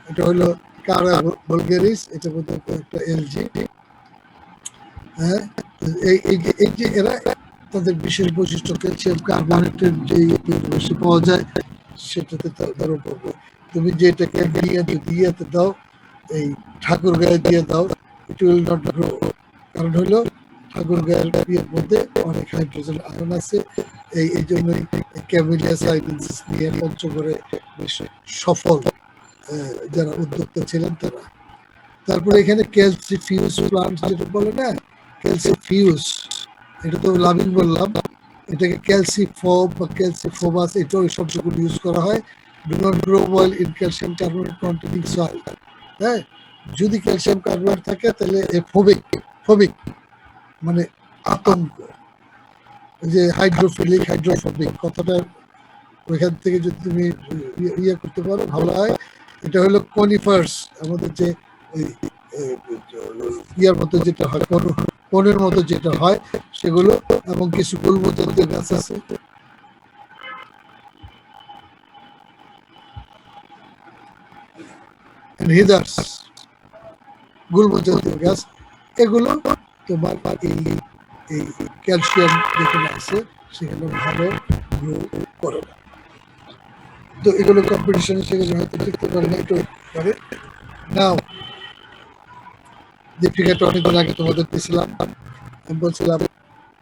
এটা হলো কারা ভলগেরিস, এটা মধ্যে একটা এলজি। হ্যাঁ, এই যে এরা, তাদের বিশেষ বৈশিষ্ট্য ক্যালসিয়াম কার্বনেটের যে বেশি পাওয়া যায়, সেটাতে তার উপর তুমি যেটাকে নিয়ে যদি ইয়েতে দাও, এই ঠাকুর গায়ে দিয়ে দাও, ইট উইল নট গ্রো। কারণ হলো ঠাকুর গায়ের ইয়ের মধ্যে অনেক হাইড্রোজেন আয়ন আছে। এই জন্যই ক্যামেলিয়া সাইনেন্সিস নিয়ে পঞ্চগড়ে বেশ সফল যারা উদ্যোক্তা ছিলেন তারা। তারপরে এখানে ক্যালসিফিউজ প্লান্ট যেটা বলে না, ক্যালসিফিউজ, এটা তো লাভিং বললাম, এটাকে ক্যালসিফোব বা ক্যালসিফোবাস, এটাও এই শব্দগুলো ইউজ করা হয়। Do not grow well in calcium carbonate containing soil. হ্যাঁ, যদি ক্যালসিয়াম কার্বনেট থাকে তাহলে ফোবিক মানে আতঙ্ক, যে হাইড্রোফিলিক হাইড্রোফোবিক কথাটা ওইখান থেকে যদি তুমি ইয়ে করতে পারো ভালো হয়। এটা হলো কনিফার্স, আমাদের যে ইয়ার মতো যেটা হয়, কোনের মতো যেটা হয় সেগুলো, এবং কিছু গুল্ম জাতীয় গাছ আছে। হিদার্স, গুল্ম জাতীয় গাছ, এগুলো তোমার এই ক্যালসিয়াম যেখানে আছে সেখানে ভালো গ্রো করে না। তো এগুলো কম্পিটিশনে সেগুলো হয়তো দেখতে পারে না, একটু পারে নাও। যে ফিগারটা অনেকদিন আগে তোমাদের দিয়েছিলাম, আমি বলছিলাম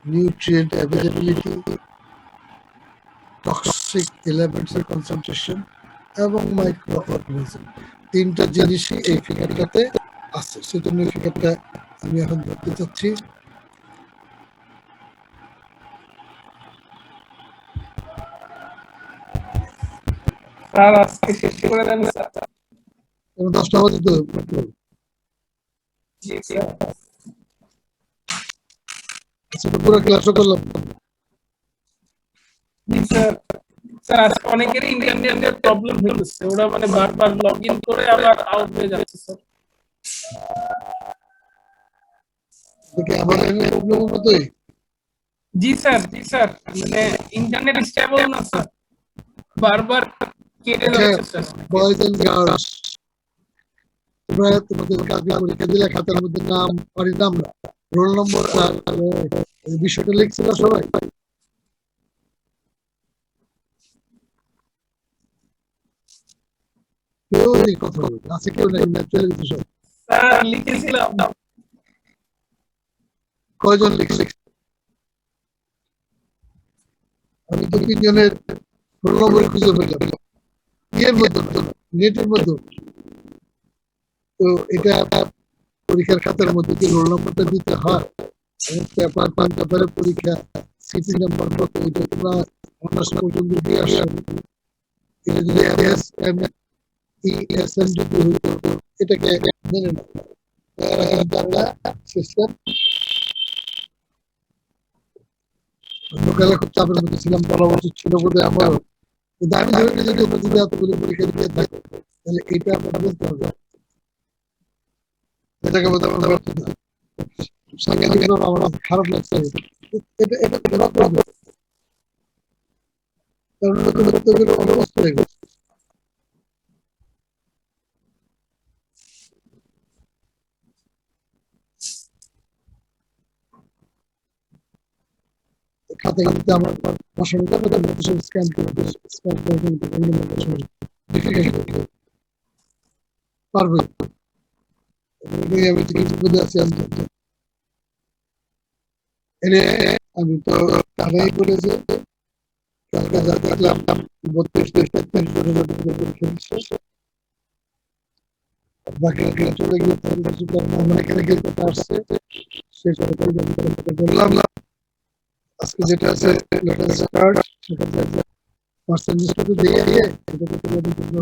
নিউট্রিয়েন্ট অ্যাভেলেবিলিটি, টক্সিক এলিমেন্টসের কনসেন্ট্রেশন এবং মাইক্রো অর্গানিজম, তিনটা জিনিসই এই ফিগারটাতে আছে। সেজন্য এই ফিগারটা আমি এখন ধরতে চাচ্ছি। স্যার আজকে শেষ করে দেন স্যার। 10টা বাজে তো। জি স্যার। আচ্ছা, পুরো ক্লাসও করলাম। জি স্যার। স্যার আজকে অনেকেরই ইন্টারনেটের প্রবলেম হচ্ছে, ওরা মানে বারবার লগ ইন করে আবার আউট হয়ে যাচ্ছে স্যার। দেখি আমাদের প্রবলেমের মতোই। জি স্যার মানে ইন্টারনেট স্টেবল না স্যার, বারবার কেটে যাচ্ছে স্যার। বয়েজ এন্ড গার্লস, তোমরা তোমাদের কালকে পরীক্ষা দিলে খাতার মধ্যে নাম, বাড়ির নাম, রোল নম্বর আর বিষয়টা লিখছিল সবাই? কেউ নেই কথা বলবে, আছে কেউ নেই, চলে গেছে সব। স্যার লিখেছিলাম। কয়জন লিখছে? আমি তো 3 জনের রোল নম্বর খুঁজে পেলাম ইয়ের মধ্যে, নেটের মধ্যে। তো এটা পরীক্ষার খাতার মধ্যে যে রোল নম্বরটা দিতে হয়, পেপার পান পেপারে পরীক্ষা, সিটি নাম্বার কত, এটা তোমরা অনার্স পর্যন্ত দিয়ে আসো। এটা যদি এমএস এমএসএন যদি হইতো, এটাকে মেনে না, এরা কিন্তু আমরা সিস্টেম। লোকালে খুব চাপের মধ্যে ছিলাম, 12 বছর ছিল বোধহয় আমারও। কিন্তু আমি ধরে নিই যদি আমরা যদি এতগুলো পরীক্ষা দিয়ে থাকি, তাহলে এটা আমরা বলতে হবে, এটাকে বোধহয় আমরা ব্যর্থতা। সাংঘাতিকভাবে আমার খারাপ লাগছে। এটা এটা ধরা পড়বে, কারণ নতুন করতে গেলে অনেক কষ্ট হয়ে গেছে। খাতা কিন্তু আমার ভাষণ স্ক্যান করে পারবে। আমি টিকিট বুঝে আছি, আমি তো তারাই বলেছে কালকে যা দেখলাম 32-33 বাকি চলে গিয়ে আমার এখানে গিয়ে কথা আসছে, সেই বললাম আজকে যেটা আছে কার্ড, সেটা পার্সেন্টেজটা তো দিয়ে দিয়ে এটা তো তোমাদের জন্য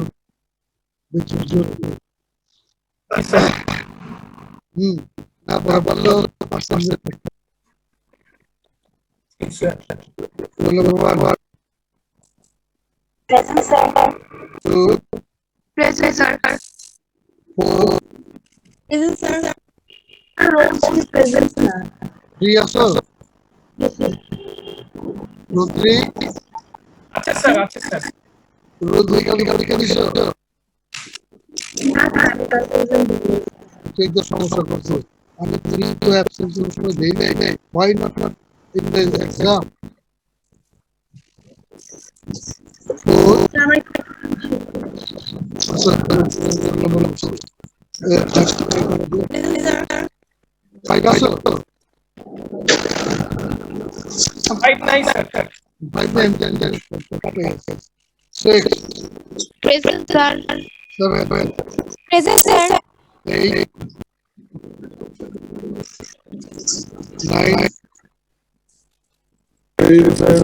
না পারলেও পার্সেন্টেজ বললো বাবা Present, sir. 2 Present, sir. 4 Present, sir. Roll is present, sir. 3 আসো, Yes, sir. 3 আচ্ছা স্যার। 2 পরীক্ষা দিছো, সেই তো সমস্যা করছে। আমি 3 তো অ্যাবসেন্ট সময় দেই নাই, why not in the exam? 4 5 আসো, 5 নাই sir. 5 9 10 6 Present, sir. 7 Present, sir. 8 9 10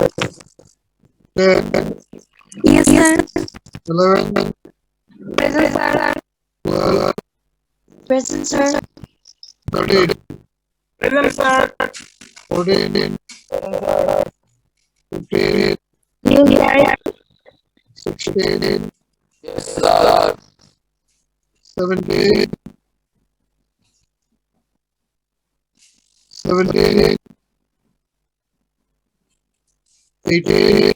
Yes, sir. 11 Present, sir. 12 Present, sir. 13 present sir. 14 15 New year. 16 17 18 19 20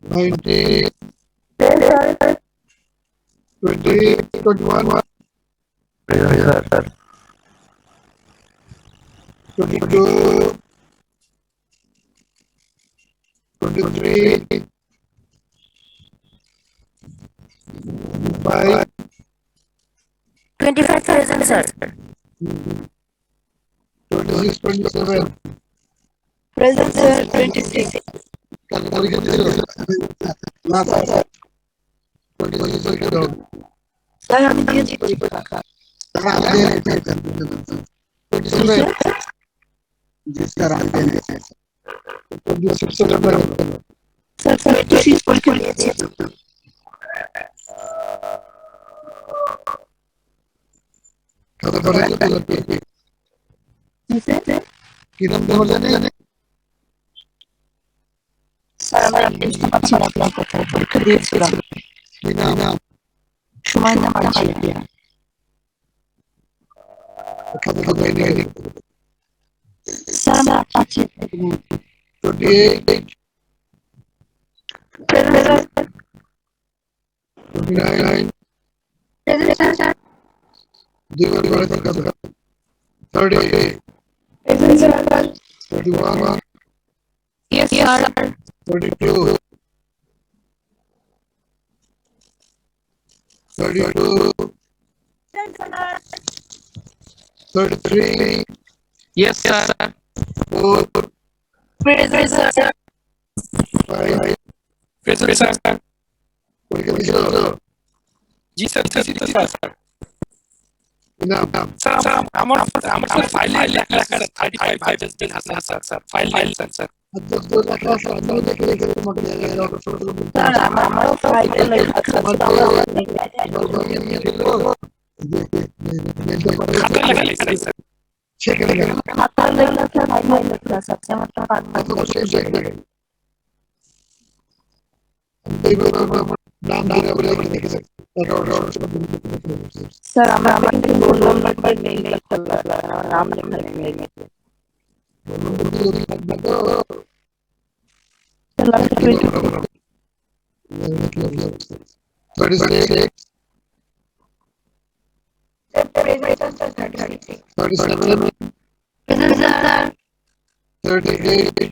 21 22 23 25 25 present, sir. 26 27 Present, sir. 26. কাল পরীক্ষা দিছো না স্যার 26 পরীক্ষা দাও Sir, আমি দিয়েছি পরীক্ষা। 27 জি স্যার আমি জানি 26 সেপ্টেম্বর Sir, 26 পরীক্ষা দিয়েছি। কত পরে কি নাম দেওয়া জানি স্যার, আমি বুঝতে পারছি না আপনার কথা। পরীক্ষা দিয়েছিলাম। কি নাম সময় না পাচ্ছি খাতা খাতা এনে স্যার আমরা পাচ্ছি 28 প্রেজেন্ট 29 স্যার দুই করে কত 30 present sir 31 yes sir 32 32 33 Yes, sir. 4 present sir 5 Present, sir. जी सर, sir. Enough. Sir, আমার ফাইলে লেখা আছে 35 pages দিন আছে স্যার ফাইল স্যার স্যার আমারও ফাইলে লেখা আছে খাতা লেখা আছে স্যার সেখানে খাতার লেখা ফাইলে লেখা আছে আমার তো পারবো নাম ধরে বলে দেখেছি স্যার আমার রোল নাম্বার নেই নাম লেখা নেই last 36 36 37 present sir 38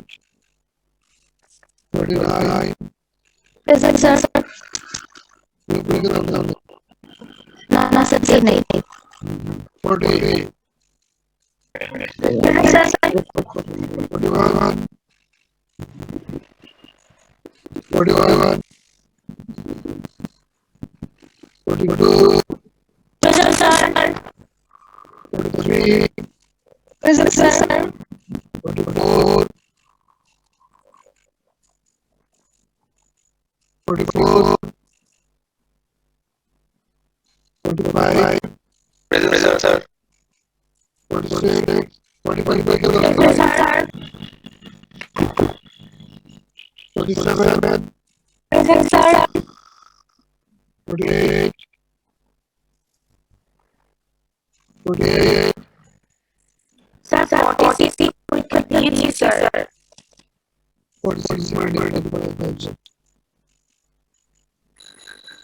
39 present sir না স্যার নেই 40 present sir 41 41 42 present sir 43 present sir 44 44 45 present sir 46 45 present sir 47 present sir 48 48 sir 46 পরীক্ষা দিয়েছি sir 46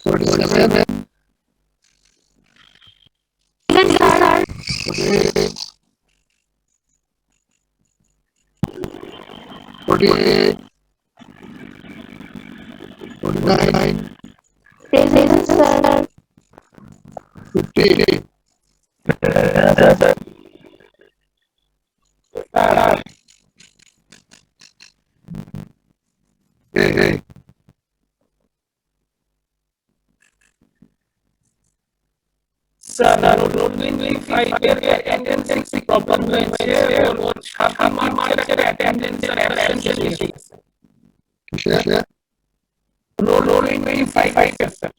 47 present sir 48 49 present sir 50 hey sir roll 25 এর অ্যাটেন্ডেন্স প্রবলেম হয়েছে ওর 7 মার্কের অ্যাটেন্ডেন্স এর অ্যাবসেন্স এসে গেছে রোল 25 স্যার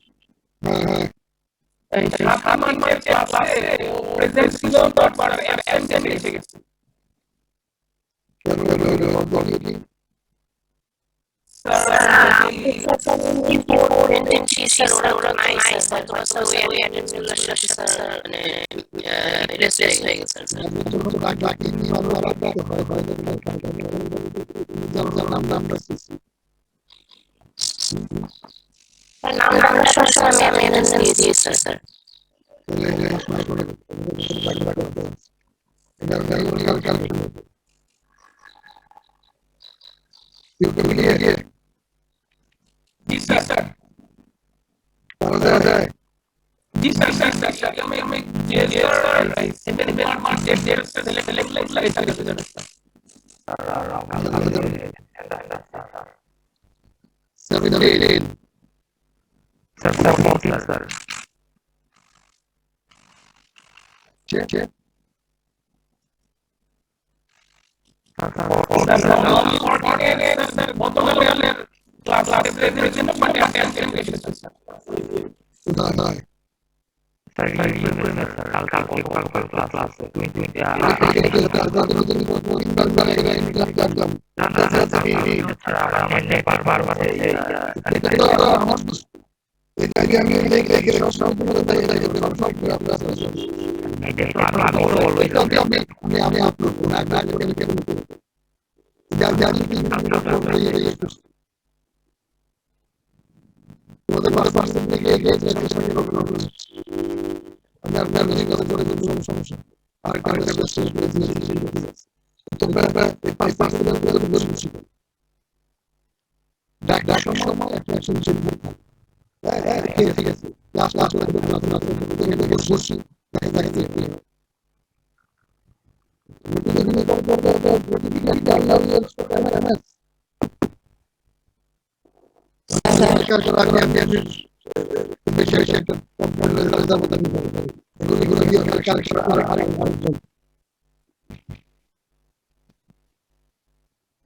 এই 7 মার্কের ক্লাসে প্রেজেন্ট ছিল বাট অ্যাবসেন্স এসে গেছে जी सर जी सर मैं ये सर सेवन मार्च डेट से सेलेक्ट लगा था सर check এটা আগে আমি দেখে সবসময় তোমাদের দেখে দেখে সবসময় করে আপনার আমি আপলোড করবো না কেন যার যার তোমাদের পার্সেন্ট থেকে আমি আপনার বেশি কথা বলে কোনো সমস্যা আর কারণে তোমরা 5% বসে ডাক সময় একটা শুনছেন ঠিক আছে লাস্ট বসছি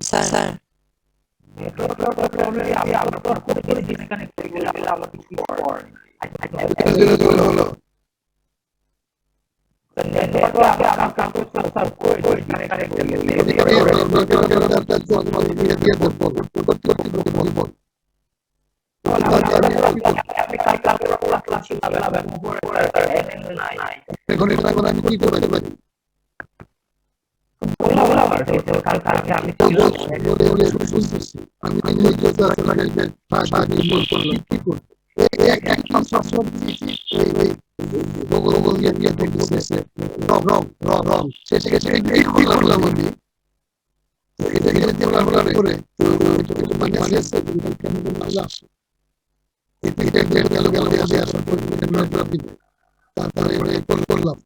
স্যার হলো এখন এটা করে আমি কি করতে পারি আমি কি করব একদম সব গোগল গিয়ে করতেছে রং সেটাকে এই করলাম আমি এটা করে মানে আছে এটা গেল আসার পর তারপরে করলাম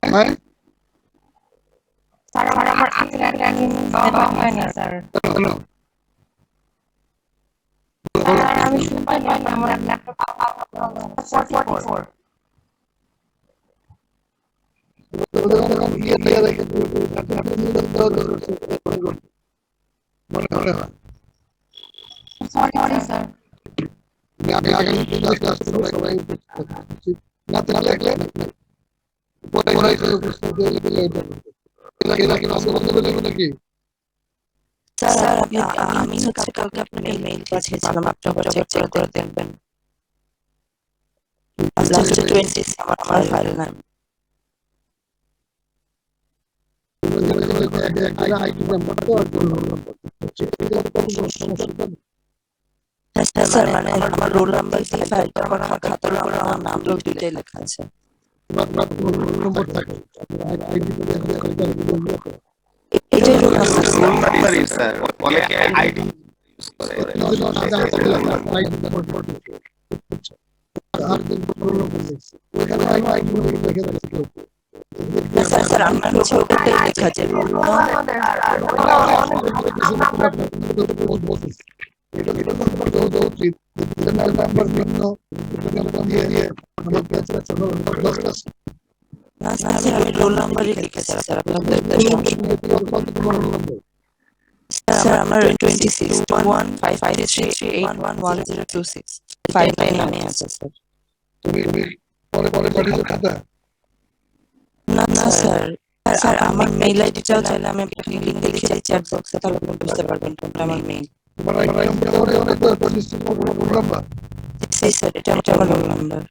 হ্যাঁ আমি শুনতে পাই না আমার ল্যাপটপ 44 সরি স্যার আমি আগামী 10 ক্লাস সবাই না থাকলে পরে এলাকি আসলে বলতে নাকি স্যার আমি হচ্ছে কালকে আপনাকে মেইল পাঠিয়েছিলাম আপনি চেক করে দেখবেন লাস্ট 20 আমার ফাইল নাম স্যার মানে আমার রোল নাম্বার দিয়ে ফাইলটা আমার খাতার উপর আমার নাম দুটোই লেখা আছে এটাই রোল নাম্বার স্যার অনেকে আইডি স্যার আপনার হচ্ছে ওটাই লেখা আছে রোল না স্যার আমি রোল নাম্বারই লিখেছি স্যার আপনাদের স্যার আমার 26215338111026 ফাইলটাই নামে আছে স্যার না স্যার স্যার আমার মেইল আইডিটাও চাইলে আমি আপনাকে লিংক লিখে দিই চ্যাট বক্সে তাহলে আপনি বুঝতে পারবেন কোনটা আমার মেইল সেই স্যার এটা আমার roll number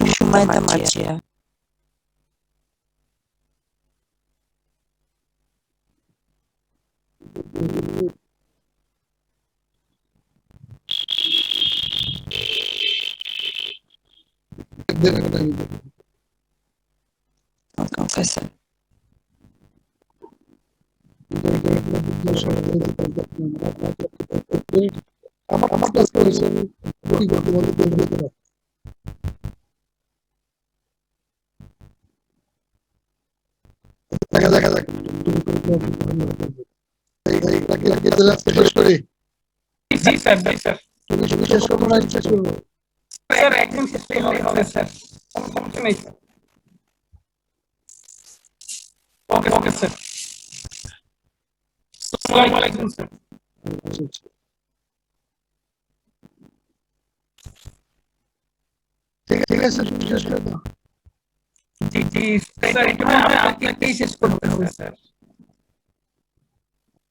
Sumaida Marjia okay sir আমার কাজ করেছে কি করতে বলতে দেখা যাক শেষ করি জি স্যার তুমি শেষ করবো না শেষ করবো স্যার একদম শেষ করলেই হবে স্যার সমস্যা নেই স্যার ওকে স্যার আসসালামু আলাইকুম স্যার ঠিক আছে শেষ করে দাও জি জি স্যার এটা আপনাকে শেষ করতে হবে স্যার।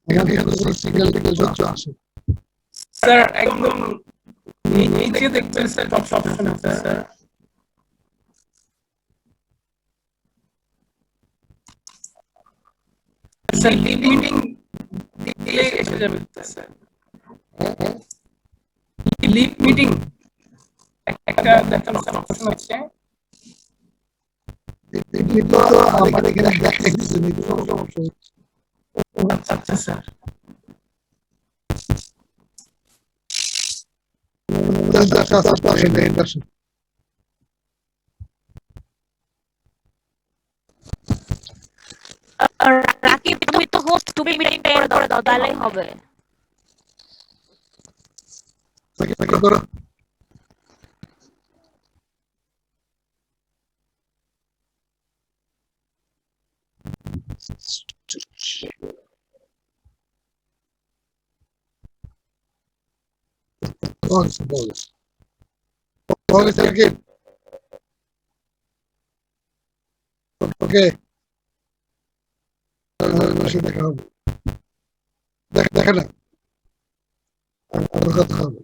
এখানে কোনো সিগন্যাল টিগন্যাল আসে স্যার একদম নিচে দেখবেন স্যার অপশন আছে স্যার। স্যার লিভ মিটিং দিলে এসে যাবে স্যার। লিভ মিটিং একটা দেখেন অপশন আছে। এমনি তো আমার এখানে দেখাই দিচ্ছে কিন্তু কোনো সমস্যা হচ্ছে আচ্ছা আচ্ছা স্যার। রাকিব তুমি তো হোস্ট, তুমি মিটিংটা করে দাও তাহলেই হবে। ওকে দেখা হবে দেখা না কথা হবে